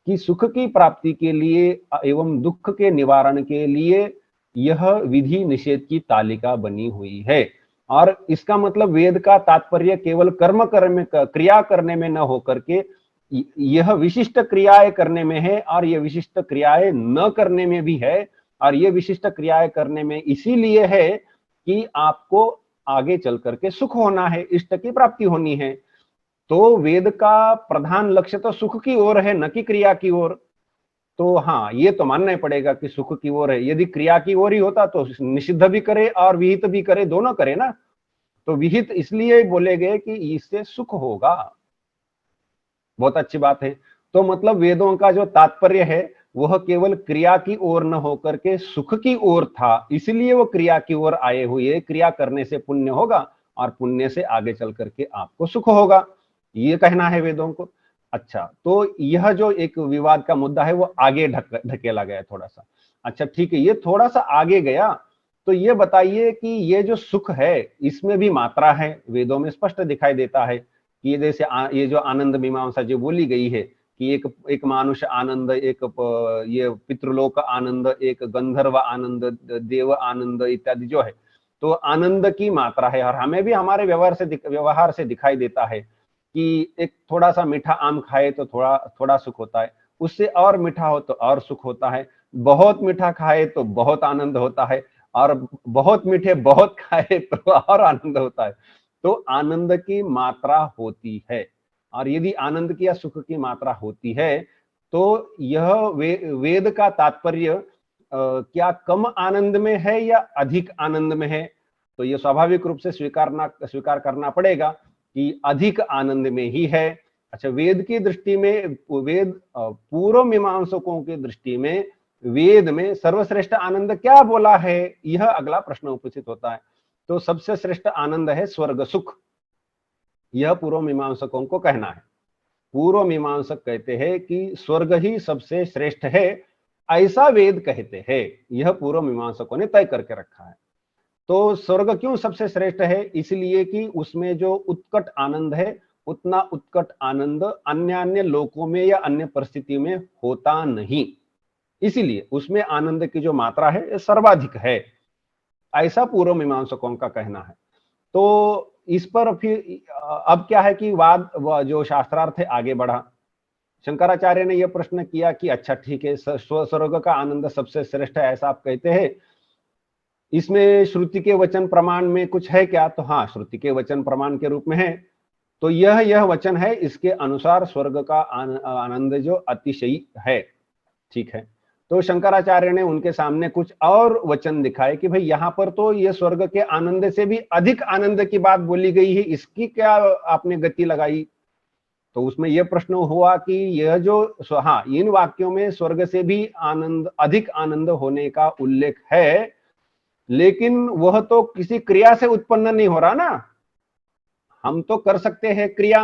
कि सुख की प्राप्ति के लिए एवं दुख के निवारण के लिए यह विधि निषेध की तालिका बनी हुई है। और इसका मतलब वेद का तात्पर्य केवल क्रिया करने में न होकर के यह विशिष्ट क्रियाएं करने में है, और यह विशिष्ट क्रियाएं न करने में भी है। और यह विशिष्ट क्रियाएं करने में इसीलिए है कि आपको आगे चल करके सुख होना है, इष्ट की प्राप्ति होनी है। तो वेद का प्रधान लक्ष्य तो सुख की ओर है, न कि क्रिया की ओर। तो हाँ, ये तो मानना ही पड़ेगा कि सुख की ओर है। यदि क्रिया की ओर ही होता तो निषिद्ध भी करे और विहित भी करे, दोनों करे ना। तो विहित इसलिए बोले गए कि इससे सुख होगा। बहुत अच्छी बात है। तो मतलब वेदों का जो तात्पर्य है वह केवल क्रिया की ओर न होकर के सुख की ओर था, इसलिए वो क्रिया की ओर आए हुए। क्रिया करने से पुण्य होगा और पुण्य से आगे चल करके आपको सुख होगा, ये कहना है वेदों को। अच्छा, तो यह जो एक विवाद का मुद्दा है वो आगे ढकेला गया थोड़ा सा। अच्छा ठीक है, ये थोड़ा सा आगे गया, तो ये बताइए कि ये जो सुख है इसमें भी मात्रा है, वेदों में स्पष्ट दिखाई देता है कि ये जैसे ये जो आनंद मीमांसा जो बोली गई है कि एक मानुष आनंद, एक ये पितृलोक आनंद, एक गंधर्व आनंद, देव आनंद इत्यादि जो है, तो आनंद की मात्रा है। और हमें भी हमारे व्यवहार से दिखाई देता है कि एक थोड़ा सा मीठा आम खाए तो थोड़ा थोड़ा सुख होता है, उससे और मीठा हो तो और सुख होता है, बहुत मीठा खाए तो बहुत आनंद होता है, और बहुत मीठे बहुत खाए तो और आनंद होता है। तो आनंद की मात्रा होती है, और यदि आनंद की या सुख की मात्रा होती है तो यह वेद का तात्पर्य क्या कम आनंद में है या अधिक आनंद में है? तो यह स्वाभाविक रूप से स्वीकार करना पड़ेगा कि अधिक आनंद में ही है। अच्छा, वेद की दृष्टि में, वेद पूर्व मीमांसकों की दृष्टि में वेद में सर्वश्रेष्ठ आनंद क्या बोला है, यह अगला प्रश्न उपस्थित होता है। तो सबसे श्रेष्ठ आनंद है स्वर्ग सुख, यह पूर्व मीमांसकों को कहना है। पूर्व मीमांसक कहते हैं कि स्वर्ग ही सबसे श्रेष्ठ है, ऐसा वेद कहते हैं। यह पूर्व मीमांसकों ने तय करके रखा है। तो स्वर्ग क्यों सबसे श्रेष्ठ है? इसलिए कि उसमें जो उत्कट आनंद है, उतना उत्कट आनंद अन्य अन्य लोकों में या अन्य परिस्थिति में होता नहीं, इसीलिए उसमें आनंद की जो मात्रा है सर्वाधिक है, ऐसा पूर्व मीमांसकों का कहना है। तो इस पर फिर अब क्या है कि वाद जो शास्त्रार्थ है आगे बढ़ा। शंकराचार्य ने यह प्रश्न किया कि अच्छा ठीक है, स्वर्ग का आनंद सबसे श्रेष्ठ है ऐसा आप कहते हैं, इसमें श्रुति के वचन प्रमाण में कुछ है क्या? तो हाँ, श्रुति के वचन प्रमाण के रूप में है। तो यह वचन है, इसके अनुसार स्वर्ग का आनंद जो अतिशयी है। ठीक है, तो शंकराचार्य ने उनके सामने कुछ और वचन दिखाए कि भाई यहाँ पर तो ये स्वर्ग के आनंद से भी अधिक आनंद की बात बोली गई है, इसकी क्या आपने गति लगाई? तो उसमें यह प्रश्न हुआ कि यह जो, हाँ, इन वाक्यों में स्वर्ग से भी आनंद, अधिक आनंद होने का उल्लेख है, लेकिन वह तो किसी क्रिया से उत्पन्न नहीं हो रहा ना। हम तो कर सकते हैं क्रिया,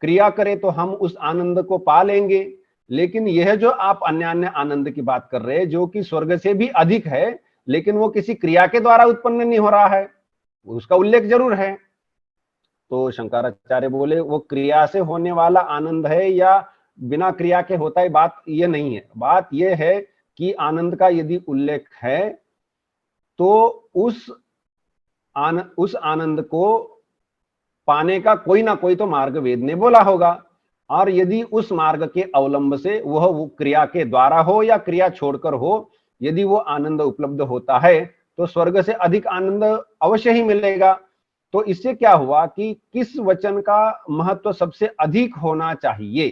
क्रिया करें तो हम उस आनंद को पा लेंगे, लेकिन यह जो आप अन्य अन्य आनंद की बात कर रहे हैं जो कि स्वर्ग से भी अधिक है, लेकिन वो किसी क्रिया के द्वारा उत्पन्न नहीं हो रहा है, उसका उल्लेख जरूर है। तो शंकराचार्य बोले वो क्रिया से होने वाला आनंद है या बिना क्रिया के होता है, बात ये नहीं है। बात ये है कि आनंद का यदि उल्लेख है तो उस आनंद को पाने का कोई ना कोई तो मार्ग वेद ने बोला होगा, और यदि उस मार्ग के अवलंब से वह वो क्रिया के द्वारा हो या क्रिया छोड़कर हो, यदि वो आनंद उपलब्ध होता है तो स्वर्ग से अधिक आनंद अवश्य ही मिलेगा। तो इससे क्या हुआ कि किस वचन का महत्व सबसे अधिक होना चाहिए?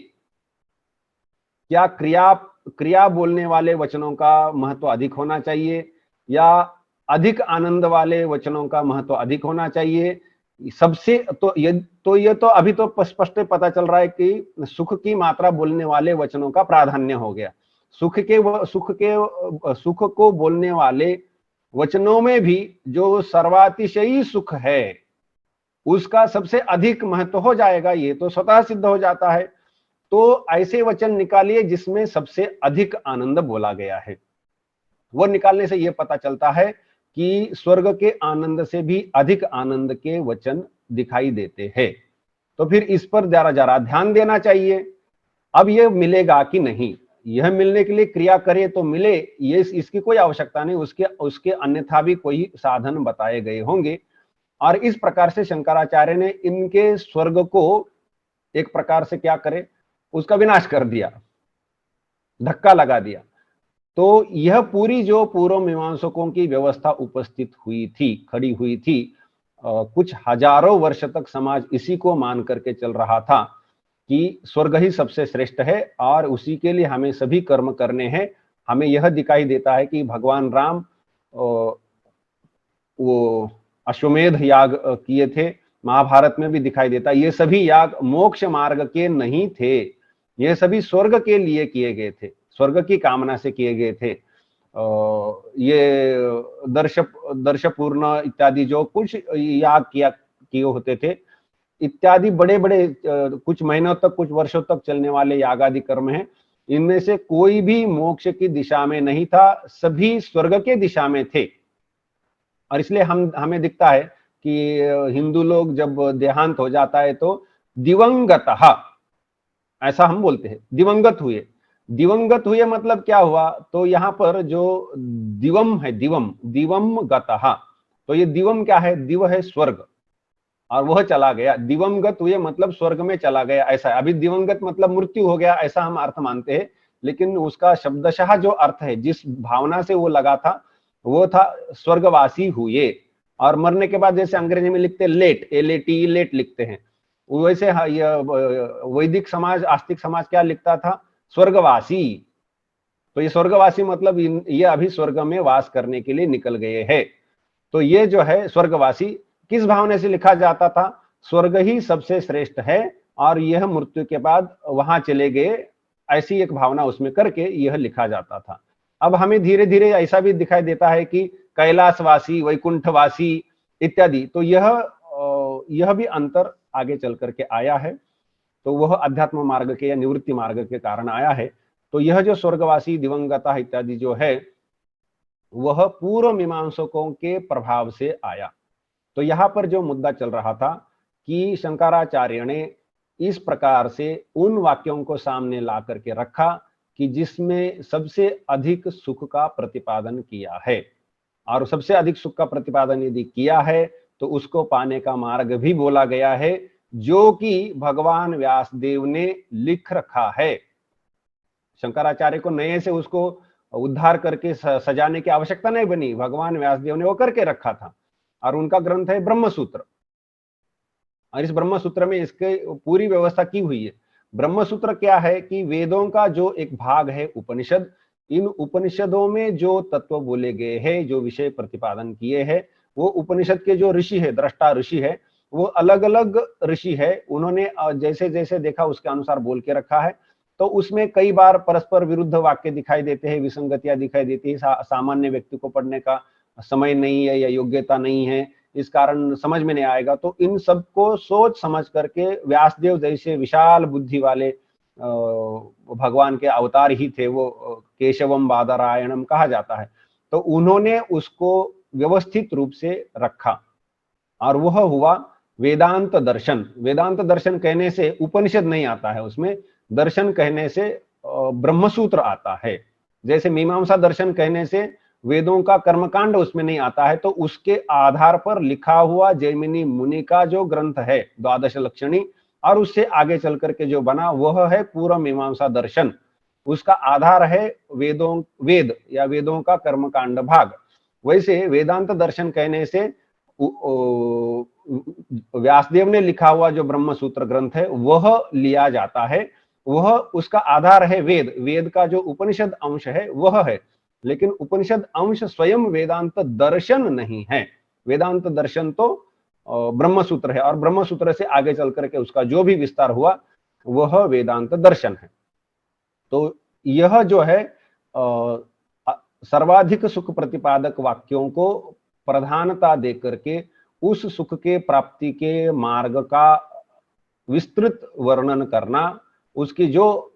क्या क्रिया क्रिया बोलने वाले वचनों का महत्व अधिक होना चाहिए, या अधिक आनंद वाले वचनों का महत्व अधिक होना चाहिए? सबसे ये तो अभी तो स्पष्ट पता चल रहा है कि सुख की मात्रा बोलने वाले वचनों का प्राधान्य हो गया। सुख को बोलने वाले वचनों में भी जो सर्वातिशयी सुख है उसका सबसे अधिक महत्व हो जाएगा, ये तो स्वतः सिद्ध हो जाता है। तो ऐसे वचन निकालिए जिसमें सबसे अधिक आनंद बोला गया है। वो निकालने से यह पता चलता है कि स्वर्ग के आनंद से भी अधिक आनंद के वचन दिखाई देते हैं। तो फिर इस पर जरा जरा ध्यान देना चाहिए। अब यह मिलेगा कि नहीं, यह मिलने के लिए क्रिया करे तो मिले, ये इसकी कोई आवश्यकता नहीं, उसके अन्यथा भी कोई साधन बताए गए होंगे। और इस प्रकार से शंकराचार्य ने इनके स्वर्ग को एक प्रकार से क्या करे, उसका विनाश कर दिया, धक्का लगा दिया। तो यह पूरी जो पूर्व मीमांसकों की व्यवस्था उपस्थित हुई थी, खड़ी हुई थी, कुछ हजारों वर्ष तक समाज इसी को मान करके चल रहा था कि स्वर्ग ही सबसे श्रेष्ठ है और उसी के लिए हमें सभी कर्म करने हैं। हमें यह दिखाई देता है कि भगवान राम वो अश्वमेध याग किए थे, महाभारत में भी दिखाई देता है। ये सभी याग मोक्ष मार्ग के नहीं थे, ये सभी स्वर्ग के लिए किए गए थे, स्वर्ग की कामना से किए गए थे। ये दर्शपूर्ण इत्यादि जो कुछ याग किए होते थे, इत्यादि बड़े बड़े कुछ महीनों तक, कुछ वर्षों तक चलने वाले यागादि कर्म हैं, इनमें से कोई भी मोक्ष की दिशा में नहीं था, सभी स्वर्ग के दिशा में थे। और इसलिए हमें दिखता है कि हिंदू लोग जब देहांत हो जाता है तो दिवंगतः, ऐसा हम बोलते हैं, दिवंगत हुए। दिवंगत हुए मतलब क्या हुआ, तो यहां पर जो दिवम है, दिवम दिवम गतः, तो ये दिवम क्या है, दिव है स्वर्ग, और वह चला गया। दिवंगत हुए मतलब स्वर्ग में चला गया, ऐसा है। अभी दिवंगत मतलब मृत्यु हो गया, ऐसा हम अर्थ मानते हैं, लेकिन उसका शब्दशः जो अर्थ है, जिस भावना से वो लगा था, वो था स्वर्गवासी हुए। और मरने के बाद जैसे अंग्रेजी में लिखते लेट, LATE, लेट लिखते हैं, वैसे वैदिक समाज, आस्तिक समाज क्या लिखता था, स्वर्गवासी। तो ये स्वर्गवासी मतलब ये अभी स्वर्ग में वास करने के लिए निकल गए हैं। तो ये जो है स्वर्गवासी, किस भावना से लिखा जाता था, स्वर्ग ही सबसे श्रेष्ठ है और यह मृत्यु के बाद वहां चले गए, ऐसी एक भावना उसमें करके यह लिखा जाता था। अब हमें धीरे धीरे ऐसा भी दिखाई देता है कि कैलाशवासी, वैकुंठवासी इत्यादि, तो यह भी अंतर आगे चल करके आया है। तो वह अध्यात्म मार्ग के या निवृत्ति मार्ग के कारण आया है। तो यह जो स्वर्गवासी, दिवंगता इत्यादि जो है, वह पूर्व मीमांसकों के प्रभाव से आया। तो यहां पर जो मुद्दा चल रहा था कि शंकराचार्य ने इस प्रकार से उन वाक्यों को सामने ला करके रखा कि जिसमें सबसे अधिक सुख का प्रतिपादन किया है, और सबसे अधिक सुख का प्रतिपादन यदि किया है तो उसको पाने का मार्ग भी बोला गया है, जो कि भगवान व्यासदेव ने लिख रखा है। शंकराचार्य को नए से उसको उद्धार करके सजाने की आवश्यकता नहीं बनी, भगवान व्यासदेव ने वो करके रखा था। और उनका ग्रंथ है ब्रह्मसूत्र, और इस ब्रह्मसूत्र में इसके पूरी व्यवस्था की हुई है। ब्रह्मसूत्र क्या है कि वेदों का जो एक भाग है उपनिषद, इन उपनिषदों में जो तत्व बोले गए हैं, जो विषय प्रतिपादन किए हैं, वो उपनिषद के जो ऋषि है, दृष्टा ऋषि है, वो अलग अलग ऋषि है, उन्होंने जैसे जैसे देखा उसके अनुसार बोल के रखा है। तो उसमें कई बार परस्पर विरुद्ध वाक्य दिखाई देते हैं, विसंगतियां दिखाई देती है, सामान्य व्यक्ति को पढ़ने का समय नहीं है या योग्यता नहीं है, इस कारण समझ में नहीं आएगा। तो इन सबको सोच समझ करके व्यासदेव जैसे विशाल बुद्धि वाले भगवान के अवतार ही थे, वो केशवम बादरायणम कहा जाता है, तो उन्होंने उसको व्यवस्थित रूप से रखा, और वह हुआ वेदांत दर्शन। वेदांत दर्शन कहने से उपनिषद नहीं आता है, उसमें दर्शन कहने से ब्रह्मसूत्र आता है। जैसे मीमांसा दर्शन कहने से वेदों का कर्मकांड उसमें नहीं आता है, तो उसके आधार पर लिखा हुआ जैमिनी मुनि का जो ग्रंथ है द्वादश लक्षणी, और उससे आगे चल करके जो बना वह है पूर्व मीमांसा दर्शन। उसका आधार है वेद या वेदों का कर्मकांड भाग। वैसे वेदांत दर्शन कहने से व्यासदेव ने लिखा हुआ जो ब्रह्मसूत्र ग्रंथ है वह लिया जाता है, वह उसका आधार है वेद। वेद का जो उपनिषद अंश है वह है, लेकिन उपनिषद अंश स्वयं वेदांत दर्शन नहीं है। वेदांत दर्शन तो ब्रह्मसूत्र है, और ब्रह्मसूत्र से आगे चल करके उसका जो भी विस्तार हुआ वह वेदांत दर्शन है। तो यह जो है सर्वाधिक सुख प्रतिपादक वाक्यों को प्रधानता देकर के उस सुख के प्राप्ति के मार्ग का विस्तृत वर्णन करना, उसकी जो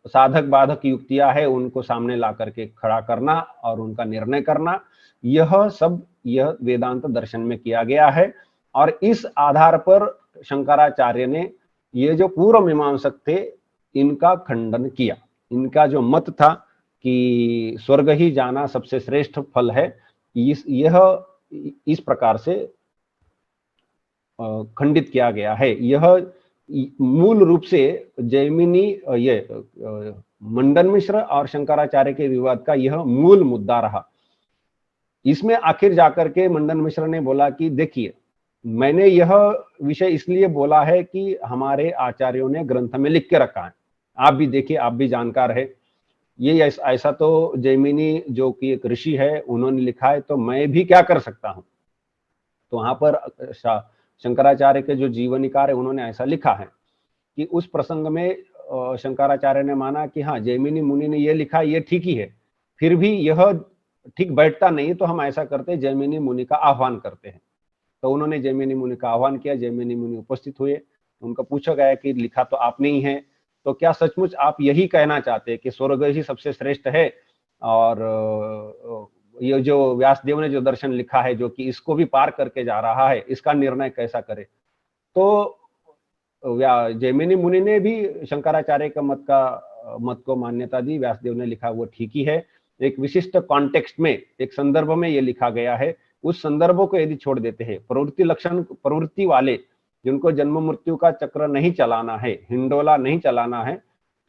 साधक बाधक युक्तियां है उनको सामने ला करके खड़ा करना और उनका निर्णय करना, यह सब यह वेदांत दर्शन में किया गया है। और इस आधार पर शंकराचार्य ने ये जो पूर्व मीमांसक थे इनका खंडन किया। इनका जो मत था कि स्वर्ग ही जाना सबसे श्रेष्ठ फल है, यह इस प्रकार से खंडित किया गया है। यह मूल रूप से जैमिनी, ये मंडन मिश्र और शंकराचार्य के विवाद का यह मूल मुद्दा रहा। इसमें आखिर जाकर के मंडन मिश्र ने बोला कि देखिए, मैंने यह विषय इसलिए बोला है कि हमारे आचार्यों ने ग्रंथ में लिख के रखा है, आप भी देखिए, आप भी जानकार है। ये ऐसा तो जैमिनी जो कि एक ऋषि है उन्होंने लिखा है, तो मैं भी क्या कर सकता हूं। तो वहां पर शंकराचार्य के जो जीवनीकार है उन्होंने ऐसा लिखा है कि उस प्रसंग में शंकराचार्य ने माना कि हाँ, जैमिनी मुनि ने यह लिखा, ये ठीक ही है, फिर भी यह ठीक बैठता नहीं, तो हम ऐसा करते जैमिनी मुनि का आह्वान करते हैं। तो उन्होंने जैमिनी मुनि का आह्वान किया, जैमिनी मुनि उपस्थित हुए, उनका पूछा गया कि लिखा तो आपने ही है, तो क्या सचमुच आप यही कहना चाहते हैं कि स्वर्ग ही सबसे श्रेष्ठ है, और ये जो व्यासदेव ने जो दर्शन लिखा है जो कि इसको भी पार करके जा रहा है, इसका निर्णय कैसा करे। तो जैमिनी मुनि ने भी शंकराचार्य के मत को मान्यता दी, व्यासदेव ने लिखा वो ठीक ही है, एक विशिष्ट कॉन्टेक्स्ट में, एक संदर्भ में ये लिखा गया है, उस संदर्भों को यदि छोड़ देते हैं, प्रवृत्ति वाले जिनको जन्म मृत्यु का चक्र नहीं चलाना है, हिंडोला नहीं चलाना है,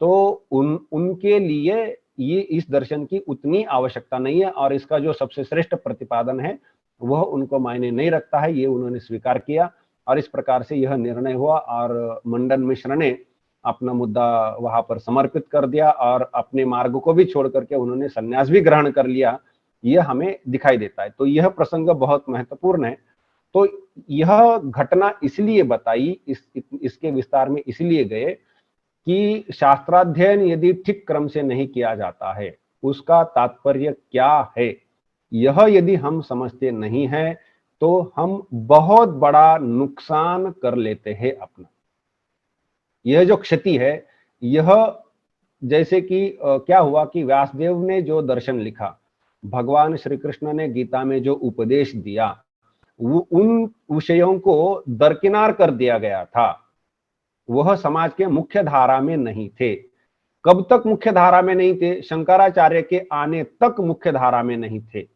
तो उनके लिए ये इस दर्शन की उतनी आवश्यकता नहीं है, और इसका जो सबसे श्रेष्ठ प्रतिपादन है वह उनको मायने नहीं रखता है, ये उन्होंने स्वीकार किया, और इस प्रकार से यह निर्णय हुआ, और मंडन मिश्र ने अपना मुद्दा वहां पर समर्पित कर दिया और अपने मार्ग को भी छोड़ करके उन्होंने संन्यास भी ग्रहण कर लिया, यह हमें दिखाई देता है। तो यह प्रसंग बहुत महत्वपूर्ण है। तो यह घटना इसलिए बताई, इसके विस्तार में इसलिए गए कि शास्त्राध्ययन यदि ठीक क्रम से नहीं किया जाता है, उसका तात्पर्य क्या है, यह यदि हम समझते नहीं हैं तो हम बहुत बड़ा नुकसान कर लेते हैं अपना। यह जो क्षति है, यह जैसे कि क्या हुआ कि व्यासदेव ने जो दर्शन लिखा, भगवान श्री कृष्ण ने गीता में जो उपदेश दिया, वो उन विषयों को दरकिनार कर दिया गया था, वह समाज के मुख्य धारा में नहीं थे। कब तक मुख्य धारा में नहीं थे? शंकराचार्य के आने तक मुख्य धारा में नहीं थे।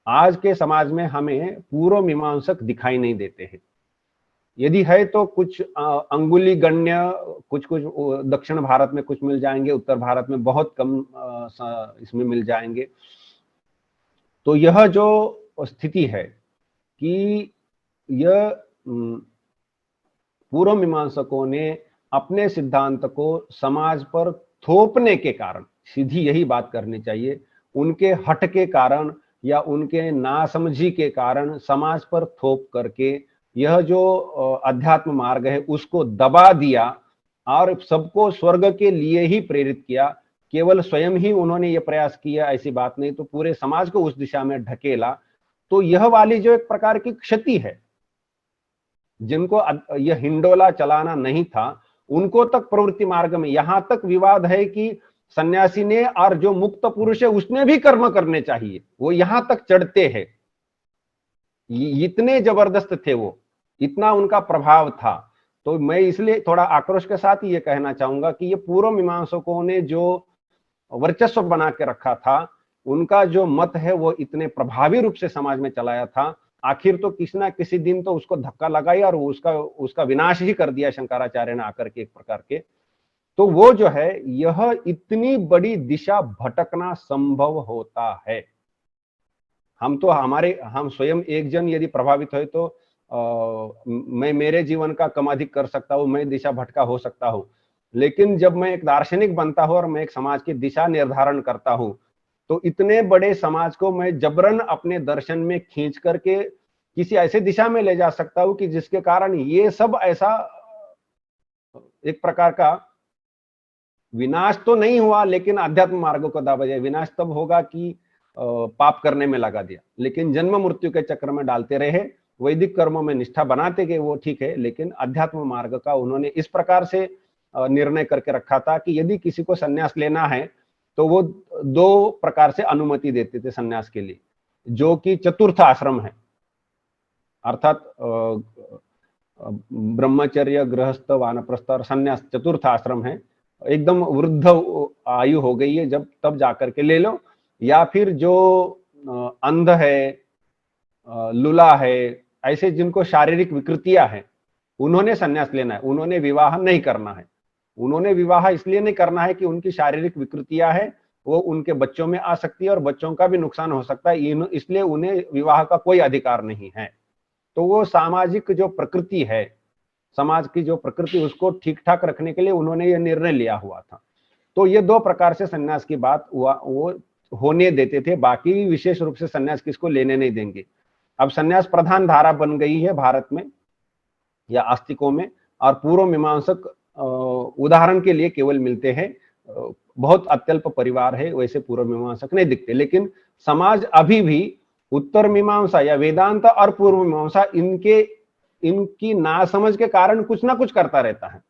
आज के समाज में हमें पूर्व मीमांसक दिखाई नहीं देते हैं, यदि है तो कुछ अंगुली गण्य, कुछ कुछ दक्षिण भारत में कुछ मिल जाएंगे, उत्तर भारत में बहुत कम इसमें मिल जाएंगे। तो यह जो स्थिति है कि यह पूर्व मीमांसकों ने अपने सिद्धांत को समाज पर थोपने के कारण, सीधी यही बात करनी चाहिए, उनके हट के कारण या उनके नासमझी के कारण समाज पर थोप करके यह जो अध्यात्म मार्ग है उसको दबा दिया और सबको स्वर्ग के लिए ही प्रेरित किया। केवल स्वयं ही उन्होंने ये प्रयास किया ऐसी बात नहीं, तो पूरे समाज को उस दिशा में ढकेला। तो यह वाली जो एक प्रकार की क्षति है, जिनको यह हिंडोला चलाना नहीं था, उनको तक प्रवृत्ति मार्ग में, यहां तक विवाद है कि सन्यासी ने और जो मुक्त पुरुष है उसने भी कर्म करने चाहिए, वो यहां तक चढ़ते हैं। इतने जबरदस्त थे वो, इतना उनका प्रभाव था। तो मैं इसलिए थोड़ा आक्रोश के साथ ये कहना चाहूंगा कि ये पूर्व मीमांसकों ने जो वर्चस्व बना के रखा था, उनका जो मत है वो इतने प्रभावी रूप से समाज में चलाया था, आखिर तो किसी ना किसी दिन तो उसको धक्का लगाई और उसका विनाश ही कर दिया शंकराचार्य ने आकर के एक प्रकार के। तो वो जो है, यह इतनी बड़ी दिशा भटकना संभव होता है। हम स्वयं एक जन यदि प्रभावित हो तो मैं मेरे जीवन का कम अधिक कर सकता हूं, मैं दिशा भटका हो सकता हूं, लेकिन जब मैं एक दार्शनिक बनता हूं और मैं एक समाज की दिशा निर्धारण करता हूं, तो इतने बड़े समाज को मैं जबरन अपने दर्शन में खींच करके किसी ऐसे दिशा में ले जा सकता हूं कि जिसके कारण ये सब ऐसा एक प्रकार का विनाश तो नहीं हुआ, लेकिन अध्यात्म मार्ग को दाबा जाए। विनाश तब होगा कि पाप करने में लगा दिया, लेकिन जन्म मृत्यु के चक्र में डालते रहे, वैदिक कर्मों में निष्ठा बनाते गए, वो ठीक है, लेकिन अध्यात्म मार्ग का उन्होंने इस प्रकार से निर्णय करके रखा था कि यदि किसी को संन्यास लेना है तो वो दो प्रकार से अनुमति देते थे संन्यास के लिए, जो कि चतुर्थ आश्रम है, अर्थात ब्रह्मचर्य, गृहस्थ, वानप्रस्थ और संन्यास चतुर्थ आश्रम है। एकदम वृद्ध आयु हो गई है जब, तब जाकर के ले लो, या फिर जो अंध है, लूला है, ऐसे जिनको शारीरिक विकृतियां हैं, उन्होंने संन्यास लेना है, उन्होंने विवाह नहीं करना है। उन्होंने विवाह इसलिए नहीं करना है कि उनकी शारीरिक विकृतियां है, वो उनके बच्चों में आ सकती है और बच्चों का भी नुकसान हो सकता है, इसलिए उन्हें विवाह का कोई अधिकार नहीं है। तो वो सामाजिक जो प्रकृति है, समाज की जो प्रकृति, उसको ठीक ठाक रखने के लिए उन्होंने ये निर्णय लिया हुआ था। तो ये दो प्रकार से संन्यास की बात वो होने देते थे, बाकी विशेष रूप से संन्यास किसको लेने नहीं देंगे। अब संन्यास प्रधान धारा बन गई है भारत में या आस्तिकों में, और पूर्व मीमांसक उदाहरण के लिए केवल मिलते हैं, बहुत अत्यल्प परिवार है, वैसे पूर्व मीमांसक नहीं दिखते। लेकिन समाज अभी भी उत्तर मीमांसा या वेदांत और पूर्व मीमांसा इनकी नासमझ के कारण कुछ ना कुछ करता रहता है।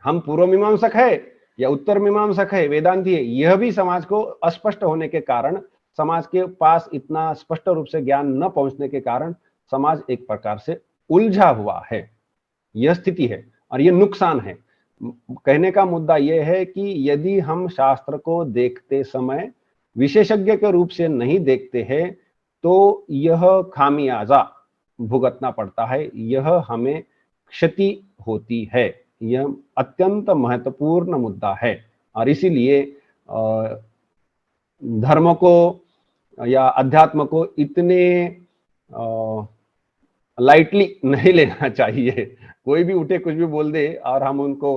हम पूर्व मीमांसक है या उत्तर मीमांसक है, वेदांती है, यह भी समाज को अस्पष्ट होने के कारण, समाज के पास इतना स्पष्ट रूप से ज्ञान न पहुंचने के कारण समाज एक प्रकार से उलझा हुआ है। यह स्थिति है और यह नुकसान है। कहने का मुद्दा यह है कि यदि हम शास्त्र को देखते समय विशेषज्ञ के रूप से नहीं देखते हैं तो यह खामियाजा भुगतना पड़ता है, यह हमें क्षति होती है। यह अत्यंत महत्वपूर्ण मुद्दा है और इसीलिए धर्म को या अध्यात्म को इतने लाइटली नहीं लेना चाहिए। कोई भी उठे कुछ भी बोल दे और हम उनको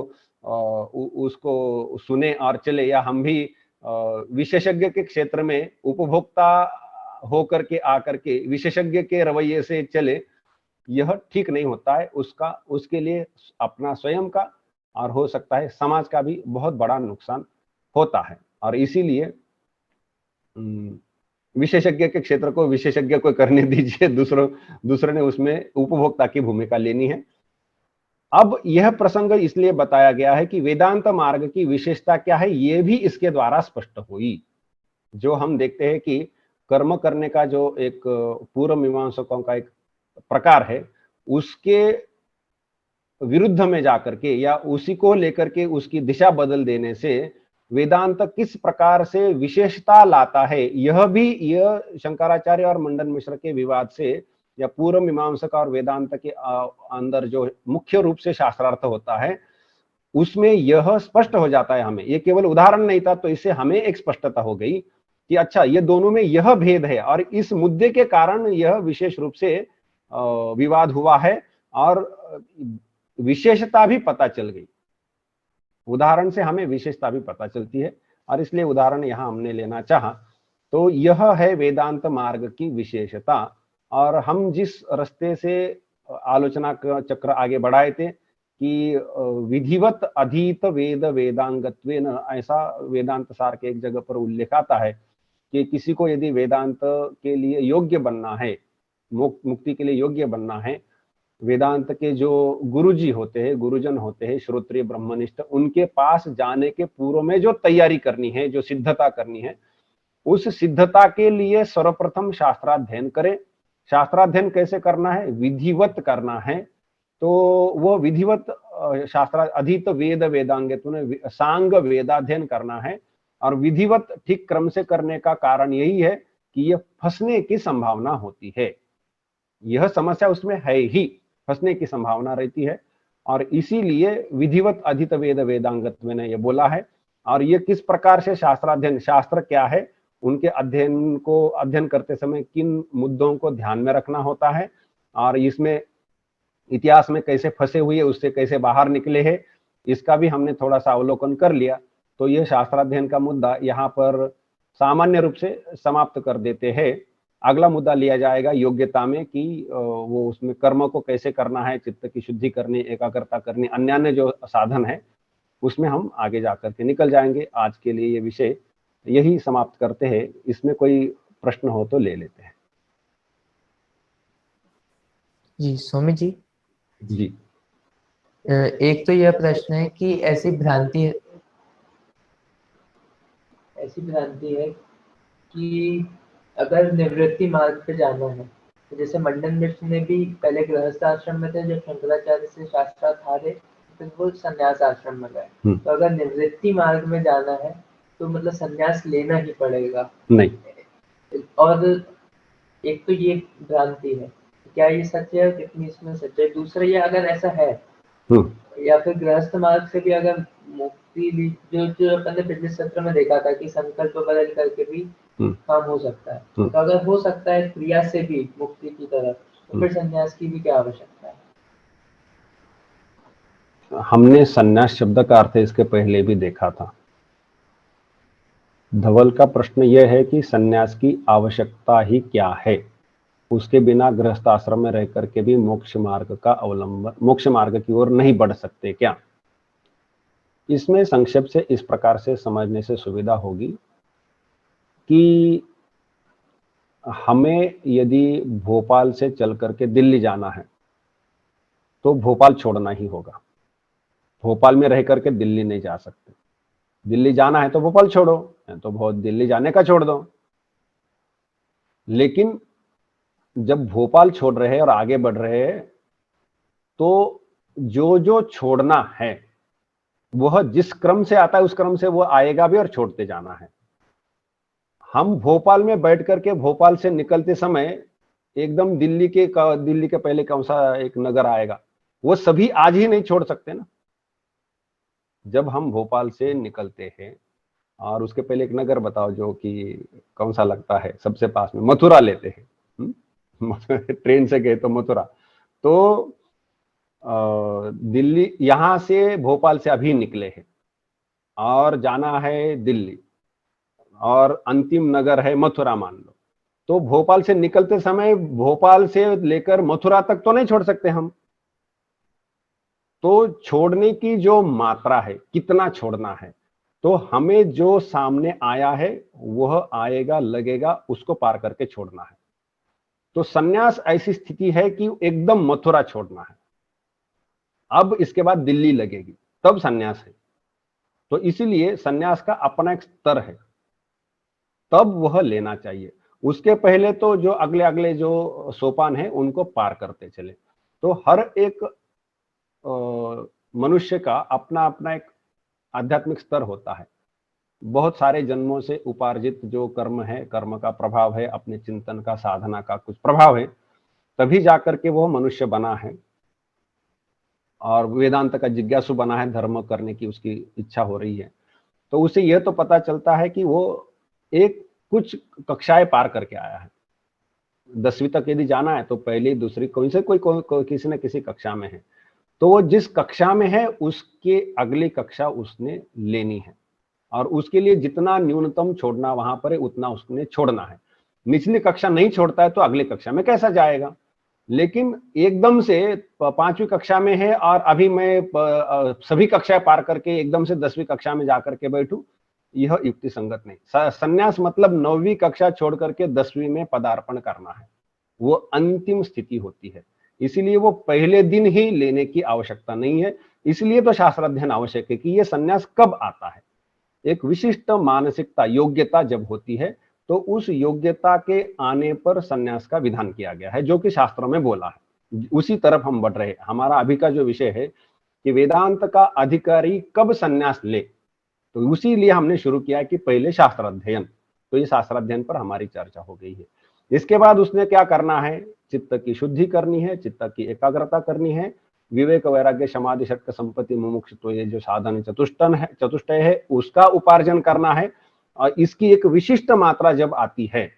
उसको सुने और चले, या हम भी विशेषज्ञ के क्षेत्र में उपभोक्ता होकर के आकर के विशेषज्ञ के रवैये से चले, यह ठीक नहीं होता है। उसके लिए अपना स्वयं का और हो सकता है समाज का भी बहुत बड़ा नुकसान होता है। और इसीलिए विशेषज्ञ के क्षेत्र को विशेषज्ञ को करने दीजिए, दूसरे ने उसमें उपभोक्ता की भूमिका लेनी है। अब यह प्रसंग इसलिए बताया गया है कि वेदांत मार्ग की विशेषता क्या है, यह भी इसके द्वारा स्पष्ट हुई। जो हम देखते हैं कि कर्म करने का जो एक पूर्व मीमांसकों का एक प्रकार है, उसके विरुद्ध में जाकर के या उसी को लेकर के उसकी दिशा बदल देने से वेदांत किस प्रकार से विशेषता लाता है, यह शंकराचार्य और मंडन मिश्र के विवाद से या पूर्व मीमांसक और वेदांत के अंदर जो मुख्य रूप से शास्त्रार्थ होता है उसमें यह स्पष्ट हो जाता है। हमें ये केवल उदाहरण नहीं था, तो इससे हमें एक स्पष्टता हो गई कि अच्छा, ये दोनों में यह भेद है और इस मुद्दे के कारण यह विशेष रूप से विवाद हुआ है और विशेषता भी पता चल गई। उदाहरण से हमें विशेषता भी पता चलती है और इसलिए उदाहरण यहां हमने लेना चाहा। तो यह है वेदांत मार्ग की विशेषता। और हम जिस रास्ते से आलोचना का चक्र आगे बढ़ाए थे कि विधिवत अधीत वेद वेदांगत्वेन, ऐसा वेदांत सार के एक जगह पर उल्लेख आता है कि किसी को यदि वेदांत के लिए योग्य बनना है, मुक्ति के लिए योग्य बनना है, वेदांत के जो गुरुजी होते हैं, गुरुजन होते हैं, श्रोत्रिय ब्रह्मनिष्ठ, उनके पास जाने के पूर्व में जो तैयारी करनी है, जो सिद्धता करनी है, उस सिद्धता के लिए सर्वप्रथम शास्त्राध्ययन करें। शास्त्राध्ययन कैसे करना है? विधिवत करना है। तो वो विधिवत शास्त्र अधीत वेद वेदांग सांग वेदाध्ययन करना है। और विधिवत ठीक क्रम से करने का कारण यही है कि यह फंसने की संभावना होती है। यह समस्या उसमें है ही, फंसने की संभावना रहती है और इसीलिए विधिवत अधीत वेद वेदांगत्व ने यह बोला है। और यह किस प्रकार से शास्त्राध्ययन, शास्त्र क्या है, उनके अध्ययन करते समय किन मुद्दों को ध्यान में रखना होता है और इसमें इतिहास में कैसे फंसे हुए, उससे कैसे बाहर निकले हैं, इसका भी हमने थोड़ा सा अवलोकन कर लिया। तो यह शास्त्राध्ययन का मुद्दा यहाँ पर सामान्य रूप से समाप्त कर देते हैं। अगला मुद्दा लिया जाएगा योग्यता में कि वो उसमें कर्म को कैसे करना है, चित्त की शुद्धि करनी, एकाग्रता करनी, अन्य जो साधन है उसमें हम आगे जाकर के निकल जाएंगे। आज के लिए ये विषय यही समाप्त करते हैं। इसमें कोई प्रश्न हो तो ले लेते हैं। जी स्वामी जी। जी, एक तो यह प्रश्न है कि ऐसी भ्रांति है कि अगर निवृत्ति मार्ग पे जाना है, तो जैसे मंडन मिश्र ने भी पहले गृहस्थ आश्रम में थे, जब शंकराचार्य से शास्त्रार्थ हारे फिर वो संन्यास आश्रम में गए। तो अगर निवृत्ति मार्ग में जाना है तो मतलब संन्यास लेना ही पड़ेगा? नहीं। और एक तो ये भ्रांति है, क्या ये सच है और कितनी इसमें सच है? दूसरा, ये अगर ऐसा है या फिर गृहस्थ मार्ग से भी अगर मुक्ति जो अपन ने पिछले सत्र में देखा था कि संकल्प बदल करके भी काम हो सकता है, तो अगर हो सकता है क्रिया से भी मुक्ति की तरफ, तो फिर संन्यास की भी क्या आवश्यकता है? हमने संन्यास शब्द का अर्थ इसके पहले भी देखा था। धवल का प्रश्न यह है कि संन्यास की आवश्यकता ही क्या है, उसके बिना गृहस्थ आश्रम में रह करके भी मोक्ष मार्ग का अवलंबन, मोक्ष मार्ग की ओर नहीं बढ़ सकते क्या? इसमें संक्षेप से इस प्रकार से समझने से सुविधा होगी कि हमें यदि भोपाल से चल करके दिल्ली जाना है तो भोपाल छोड़ना ही होगा। भोपाल में रह करके दिल्ली नहीं जा सकते। दिल्ली जाना है तो भोपाल छोड़ो, तो बहुत दिल्ली जाने का छोड़ दो। लेकिन जब भोपाल छोड़ रहे हैं और आगे बढ़ रहे हैं तो जो जो छोड़ना है वह जिस क्रम से आता है उस क्रम से वो आएगा भी और छोड़ते जाना है। हम भोपाल में बैठ करके भोपाल से निकलते समय एकदम दिल्ली के पहले कौन सा एक नगर आएगा, वो सभी आज ही नहीं छोड़ सकते ना। जब हम भोपाल से निकलते हैं और उसके पहले एक नगर बताओ जो कि कौन सा लगता है सबसे पास में, मथुरा लेते हैं। ट्रेन से गए तो मथुरा। तो दिल्ली, यहां से भोपाल से अभी निकले हैं और जाना है दिल्ली और अंतिम नगर है मथुरा मान लो, तो भोपाल से निकलते समय भोपाल से लेकर मथुरा तक तो नहीं छोड़ सकते हम। तो छोड़ने की जो मात्रा है, कितना छोड़ना है, तो हमें जो सामने आया है वह आएगा लगेगा उसको पार करके छोड़ना है। तो सन्यास ऐसी स्थिति है कि एकदम मथुरा छोड़ना है, अब इसके बाद दिल्ली लगेगी, तब सन्यास है। तो इसीलिए सन्यास का अपना एक स्तर है, तब वह लेना चाहिए। उसके पहले तो जो अगले अगले जो सोपान है उनको पार करते चले। तो हर एक मनुष्य का अपना अपना एक आध्यात्मिक स्तर होता है। बहुत सारे जन्मों से उपार्जित जो कर्म है, कर्म का प्रभाव है, अपने चिंतन का, साधना का कुछ प्रभाव है, तभी जाकर के वो मनुष्य बना है और वेदांत का जिज्ञासु बना है, धर्म करने की उसकी इच्छा हो रही है। तो उसे यह तो पता चलता है कि वो एक कुछ कक्षाएं पार करके आया है। 10वीं तक यदि जाना है तो पहली दूसरी कोई किसी न किसी कक्षा में है, तो वो जिस कक्षा में है उसके अगली कक्षा उसने लेनी है और उसके लिए जितना न्यूनतम छोड़ना वहां पर है उतना उसने छोड़ना है। निचली कक्षा नहीं छोड़ता है तो अगली कक्षा में कैसा जाएगा। लेकिन एकदम से 5वीं कक्षा में है और अभी मैं सभी कक्षाएं पार करके एकदम से 10वीं कक्षा में जाकर के बैठूं, यह युक्ति संगत नहीं। सन्यास मतलब 9वीं कक्षा छोड़ करके 10वीं में पदार्पण करना है, वो अंतिम स्थिति होती है। इसीलिए वो पहले दिन ही लेने की आवश्यकता नहीं है। इसलिए तो शास्त्र अध्ययन आवश्यक है कि ये सन्यास कब आता है। एक विशिष्ट मानसिकता, योग्यता जब होती है तो उस योग्यता के आने पर सन्यास का विधान किया गया है, जो कि शास्त्रों में बोला है। उसी तरफ हम बढ़ रहे हैं। हमारा अभी का जो विषय है कि वेदांत का अधिकारी कब सन्यास ले, तो उसी लिए हमने शुरू किया कि पहले शास्त्र अध्ययन। तो ये शास्त्र अध्ययन पर हमारी चर्चा हो गई है। इसके बाद उसने क्या करना है, चित्त की शुद्धि करनी है, चित्त की एकाग्रता करनी है, विवेक वैराग्य समाधि षटक संपत्ति मुमुक्ष, तो ये जो साधन चतुष्टय है उसका उपार्जन करना है। और इसकी एक विशिष्ट मात्रा जब आती है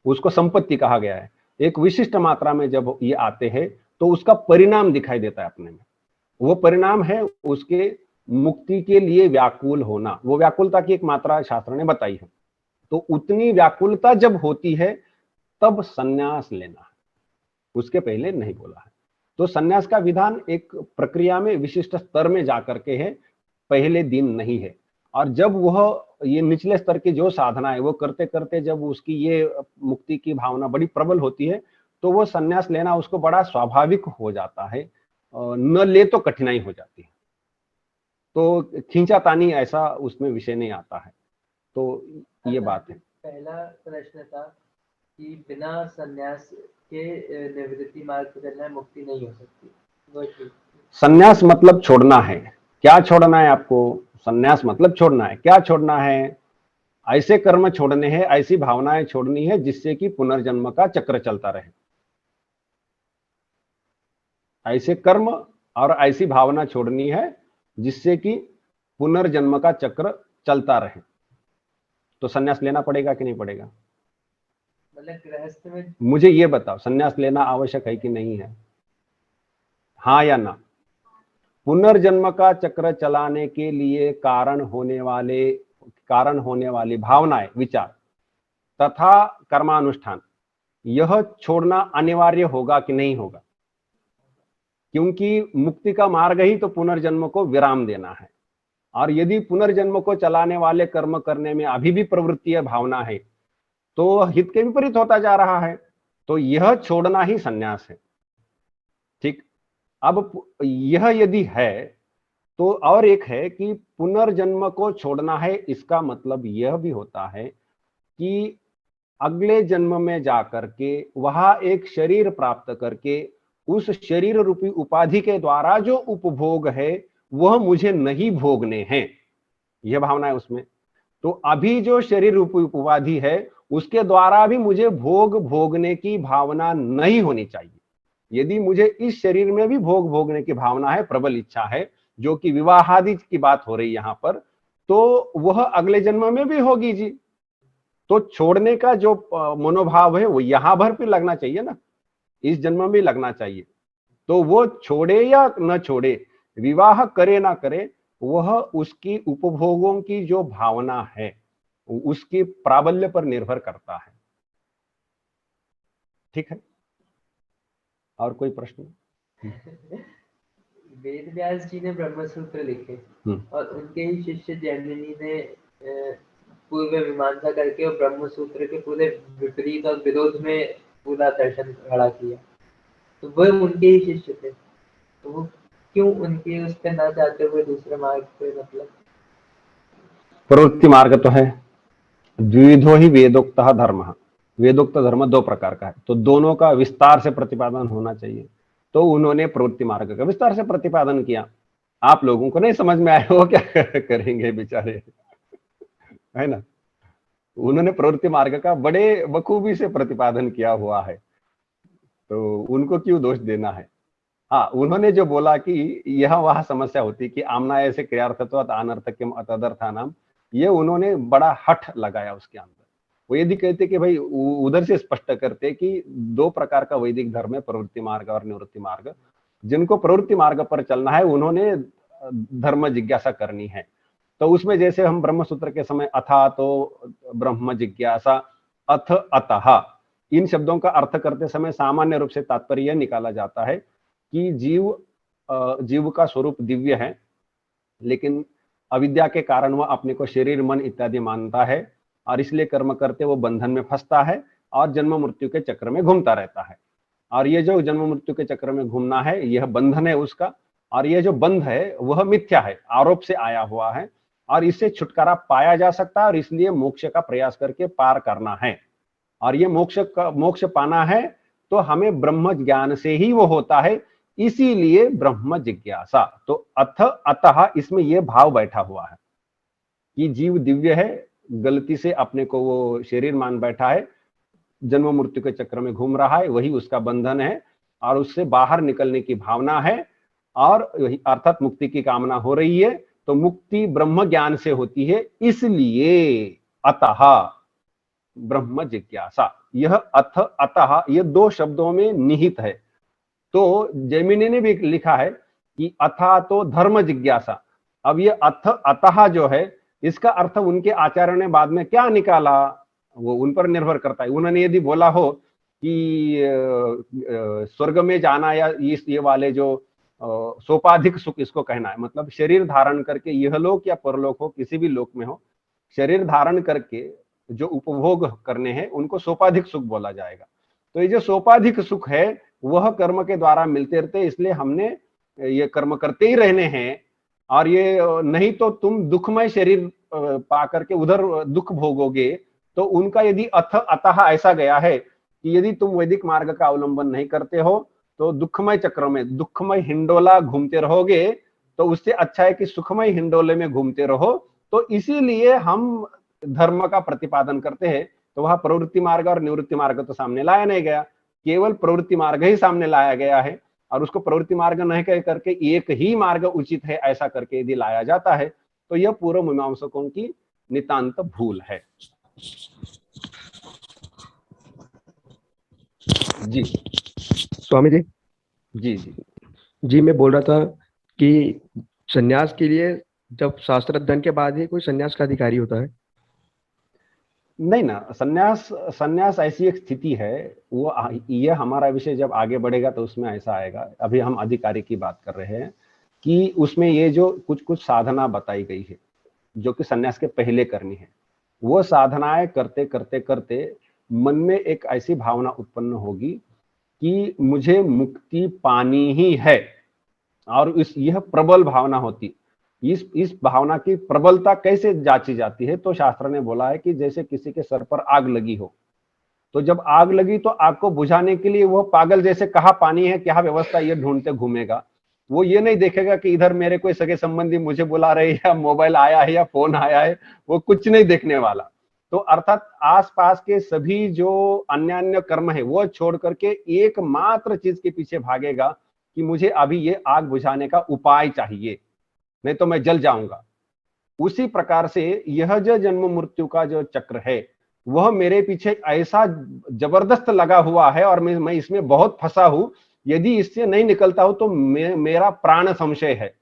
उसको संपत्ति कहा गया है। एक विशिष्ट मात्रा में जब ये आते हैं तो उसका परिणाम दिखाई देता है अपने में। वो परिणाम है उसके मुक्ति के लिए व्याकुल होना। वो व्याकुलता की एक मात्रा शास्त्र ने बताई है। तो उतनी व्याकुलता जब होती है तब सन्यास लेना है, उसके पहले नहीं बोला है। तो सन्यास का विधान एक प्रक्रिया में विशिष्ट स्तर में जाकर के है, पहले दिन नहीं है। और जब वह ये निचले स्तर की जो साधना है वो करते करते जब उसकी ये मुक्ति की भावना बड़ी प्रबल होती है तो वो सन्यास लेना उसको बड़ा स्वाभाविक हो जाता है, न ले तो कठिनाई हो जाती है। तो खींचातानी ऐसा उसमें विषय नहीं आता है। तो ये बात है। पहला प्रश्न था कि बिना सन्यास के निवृत्ति मार्ग पर चलना मुक्ति नहीं हो सकती। सन्यास मतलब छोड़ना है। क्या छोड़ना है आपको? सन्यास मतलब छोड़ना है। क्या छोड़ना है? ऐसे कर्म छोड़ने हैं, ऐसी भावनाएं छोड़नी है जिससे कि पुनर्जन्म का चक्र चलता रहे। ऐसे कर्म और ऐसी भावना छोड़नी है जिससे कि पुनर्जन्म का चक्र चलता रहे। तो सन्यास लेना पड़ेगा कि नहीं पड़ेगा? मतलब गृहस्थ में मुझे ये बताओ, सन्यास लेना आवश्यक है कि नहीं है? हाँ या ना? पुनर्जन्म का चक्र चलाने के लिए कारण होने वाली भावनाएं, विचार तथा कर्मानुष्ठान, यह छोड़ना अनिवार्य होगा कि नहीं होगा? क्योंकि मुक्ति का मार्ग ही तो पुनर्जन्म को विराम देना है। और यदि पुनर्जन्म को चलाने वाले कर्म करने में अभी भी प्रवृत्ति है, भावना है, तो हित के विपरीत होता जा रहा है। तो यह छोड़ना ही संन्यास है। ठीक, अब यह यदि है तो और एक है कि पुनर्जन्म को छोड़ना है, इसका मतलब यह भी होता है कि अगले जन्म में जाकर के वहां एक शरीर प्राप्त करके उस शरीर रूपी उपाधि के द्वारा जो उपभोग है वह मुझे नहीं भोगने हैं, यह भावना है उसमें। तो अभी जो शरीर रूपी उपाधि है उसके द्वारा भी मुझे भोग भोगने की भावना नहीं होनी चाहिए। यदि मुझे इस शरीर में भी भोग भोगने की भावना है, प्रबल इच्छा है, जो कि विवाहादि की बात हो रही यहां पर, तो वह अगले जन्म में भी होगी जी। तो छोड़ने का जो मनोभाव है वो यहां भर पे लगना चाहिए ना, इस जन्म में भी लगना चाहिए। तो वो छोड़े या न छोड़े, विवाह करे ना करे, वह उसकी उपभोगों की जो भावना है उसकी प्राबल्य पर निर्भर करता है। ठीक है, और कोई प्रश्न? वेद व्यास जी ने ब्रह्मसूत्र लिखे और उनके ही शिष्य जैमिनी ने पूर्व मीमांसा करके और ब्रह्मसूत्र के पूरे विपरीत और विरोध में पूरा दर्शन खड़ा किया, तो वह उनके ही शिष्य थे, तो वो क्यों उनके उस पे ना जाते हुए दूसरे मार्ग पे, मतलब प्रवृत्ति मार्ग तो है, द्विविधो ही वेदोक्त धर्म। वेदोक्त धर्म दो प्रकार का है, तो दोनों का विस्तार से प्रतिपादन होना चाहिए। तो उन्होंने प्रवृत्ति मार्ग का विस्तार से प्रतिपादन किया। आप लोगों को नहीं समझ में आया वो क्या करेंगे बेचारे, है ना। उन्होंने प्रवृत्ति मार्ग का बड़े बखूबी से प्रतिपादन किया हुआ है, तो उनको क्यों दोष देना है। हाँ, उन्होंने जो बोला कि यह वह समस्या होती कि आमनाय से क्रियार्थत्वात् अनर्थक्यम अतदर्थानाम, ये उन्होंने बड़ा हठ लगाया उसके अंदर। वो यदि कहते कि भाई उधर से स्पष्ट करते कि दो प्रकार का वैदिक धर्म है, प्रवृत्ति मार्ग और निवृत्ति मार्ग। जिनको प्रवृत्ति मार्ग पर चलना है उन्होंने धर्म जिज्ञासा करनी है। तो उसमें जैसे हम ब्रह्मसूत्र के समय अथा तो ब्रह्म जिज्ञासा, अथ अतः, इन शब्दों का अर्थ करते समय सामान्य रूप से तात्पर्य निकाला जाता है कि जीव का स्वरूप दिव्य है, लेकिन अविद्या के कारण वह अपने को शरीर मन इत्यादि मानता है और इसलिए कर्म करते वो बंधन में फंसता है और जन्म मृत्यु के चक्र में घूमता रहता है। और ये जो जन्म मृत्यु के चक्र में घूमना है यह बंधन है उसका, और ये जो बंध है वह मिथ्या है, आरोप से आया हुआ है, और इससे छुटकारा पाया जा सकता है और इसलिए मोक्ष का प्रयास करके पार करना है। और ये मोक्ष पाना है तो हमें ब्रह्म ज्ञान से ही वो होता है, इसीलिए ब्रह्म जिज्ञासा। तो अथ अतः इसमें यह भाव बैठा हुआ है कि जीव दिव्य है, गलती से अपने को वो शरीर मान बैठा है, जन्म मृत्यु के चक्र में घूम रहा है, वही उसका बंधन है और उससे बाहर निकलने की भावना है, और अर्थात मुक्ति की कामना हो रही है। तो मुक्ति ब्रह्म ज्ञान से होती है, इसलिए अतः ब्रह्म जिज्ञासा। यह अथ अतः ये दो शब्दों में निहित है। तो जैमिनी ने भी लिखा है कि अथा तो धर्म जिज्ञासा। अब ये अथ अतः जो है इसका अर्थ उनके आचार्य ने बाद में क्या निकाला वो उन पर निर्भर करता है। उन्होंने यदि बोला हो कि स्वर्ग में जाना या ये वाले जो सोपाधिक सुख इसको कहना है, मतलब शरीर धारण करके यह लोक या परलोक हो, किसी भी लोक में हो, शरीर धारण करके जो उपभोग करने हैं उनको सोपाधिक सुख बोला जाएगा। तो ये जो सोपाधिक सुख है वह कर्म के द्वारा मिलते रहते, इसलिए हमने ये कर्म करते ही रहने हैं। और ये नहीं तो तुम दुखमय शरीर पा करके उधर दुख भोगोगे। तो उनका यदि अतः ऐसा गया है कि यदि तुम वैदिक मार्ग का अवलंबन नहीं करते हो तो दुखमय चक्र में दुखमय हिंडोला घूमते रहोगे, तो उससे अच्छा है कि सुखमय हिंडोले में घूमते रहो। तो इसीलिए हम धर्म का प्रतिपादन करते हैं। तो वहां प्रवृत्ति मार्ग और निवृत्ति मार्ग तो सामने लाया नहीं गया, केवल प्रवृत्ति मार्ग ही सामने लाया गया है। और उसको प्रवृत्ति मार्ग नहीं कह करके एक ही मार्ग उचित है ऐसा करके यदि लाया जाता है तो यह पूर्व मीमांसकों की नितांत भूल है। जी स्वामी जी। जी जी जी मैं बोल रहा था कि सन्यास के लिए जब शास्त्र अध्ययन के बाद ही कोई सन्यास का अधिकारी होता है? नहीं ना, सन्यास ऐसी एक स्थिति है, वो ये हमारा विषय जब आगे बढ़ेगा तो उसमें ऐसा आएगा। अभी हम अधिकारी की बात कर रहे हैं कि उसमें ये जो कुछ कुछ साधना बताई गई है जो कि सन्यास के पहले करनी है, वो साधनाएं करते करते करते मन में एक ऐसी भावना उत्पन्न होगी कि मुझे मुक्ति पानी ही है, और यह प्रबल भावना होती। इस भावना की प्रबलता कैसे जांची जाती है? तो शास्त्र ने बोला है कि जैसे किसी के सर पर आग लगी हो, तो जब आग लगी तो आग को बुझाने के लिए वो पागल जैसे कहाँ पानी है, क्या व्यवस्था, ये ढूंढते घूमेगा। वो ये नहीं देखेगा कि इधर मेरे कोई सगे संबंधी मुझे बुला रहे हैं, या मोबाइल आया है, या फोन आया है, वो कुछ नहीं देखने वाला। तो अर्थात आसपास के सभी जो अन्य अन्य कर्म है वो छोड़ करके एकमात्र चीज के पीछे भागेगा कि मुझे अभी ये आग बुझाने का उपाय चाहिए, नहीं तो मैं जल जाऊंगा। उसी प्रकार से यह जो जन्म मृत्यु का जो चक्र है वह मेरे पीछे ऐसा जबरदस्त लगा हुआ है, और मैं इसमें बहुत फंसा हूं। यदि इससे नहीं निकलता हूं तो मेरा प्राण संशय है।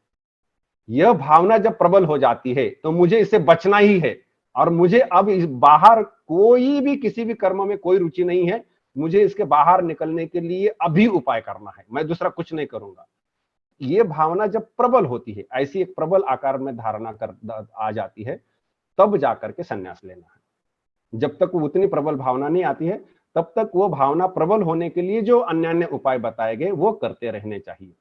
यह भावना जब प्रबल हो जाती है तो मुझे इससे बचना ही है, और मुझे अब इस बाहर कोई भी किसी भी कर्म में कोई रुचि नहीं है। मुझे इसके बाहर निकलने के लिए अभी उपाय करना है, मैं दूसरा कुछ नहीं करूंगा। ये भावना जब प्रबल होती है, ऐसी एक प्रबल आकार में धारणा कर आ जाती है, तब जाकर के संन्यास लेना है। जब तक वो उतनी प्रबल भावना नहीं आती है, तब तक वो भावना प्रबल होने के लिए जो अन्य अन्य उपाय बताए गए वो करते रहने चाहिए।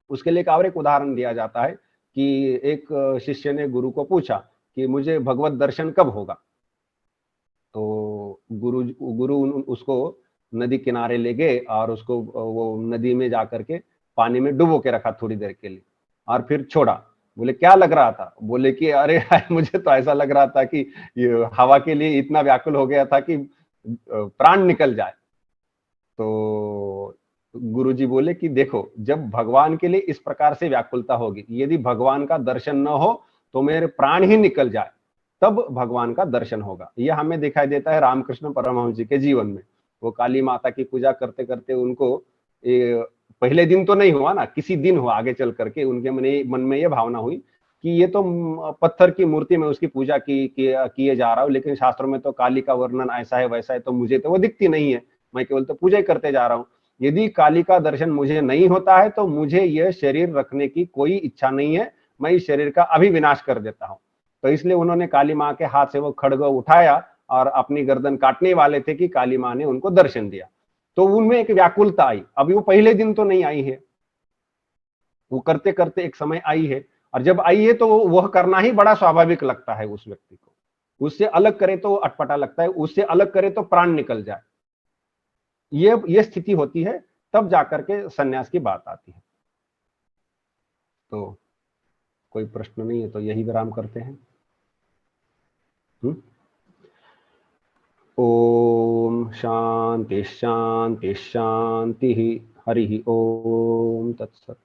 उसके लिए और एक उदाहरण दिया जाता है कि एक शिष्य ने गुरु को पूछा कि मुझे भगवत दर्शन कब होगा। तो गुरु उसको नदी किनारे ले गए और उसको वो नदी में जाकर के पानी में डुबो के रखा थोड़ी देर के लिए, और फिर छोड़ा। बोले क्या लग रहा था? बोले कि अरे मुझे तो ऐसा लग रहा था कि ये हवा के लिए इतना व्याकुल हो गया था कि प्राण निकल जाए। तो गुरुजी बोले कि देखो, जब भगवान के लिए इस प्रकार से व्याकुलता होगी, यदि भगवान का दर्शन न हो तो मेरे प्राण ही निकल जाए, तब भगवान का दर्शन होगा। यह हमें दिखाई देता है रामकृष्ण परमहंस जी के जीवन में। वो काली माता की पूजा करते करते उनको पहले दिन तो नहीं हुआ ना, किसी दिन हुआ आगे चल करके उनके मन में ये भावना हुई कि ये तो पत्थर की मूर्ति में उसकी पूजा किए जा रहा हूँ, लेकिन शास्त्रों में तो काली का वर्णन ऐसा है वैसा है, तो मुझे तो वो दिखती नहीं है, मैं केवल तो पूजा ही करते जा रहा हूँ। यदि काली का दर्शन मुझे नहीं होता है तो मुझे यह शरीर रखने की कोई इच्छा नहीं है, मैं इस शरीर का अभी विनाश कर देता हूँ। तो इसलिए उन्होंने काली माँ के हाथ से वो खड्ग उठाया और अपनी गर्दन काटने वाले थे कि काली माँ ने उनको दर्शन दिया। तो उनमें एक व्याकुलता आई। अभी वो पहले दिन तो नहीं आई है, वो करते करते एक समय आई है, और जब आई है तो वह करना ही बड़ा स्वाभाविक लगता है उस व्यक्ति को। उससे अलग करे तो अटपटा लगता है, उससे अलग करे तो प्राण निकल जाए। ये स्थिति होती है, तब जाकर के सन्यास की बात आती है। तो कोई प्रश्न नहीं है तो यही विराम करते हैं। ओम शांति शांति शांति। हरि ओम तत्सत।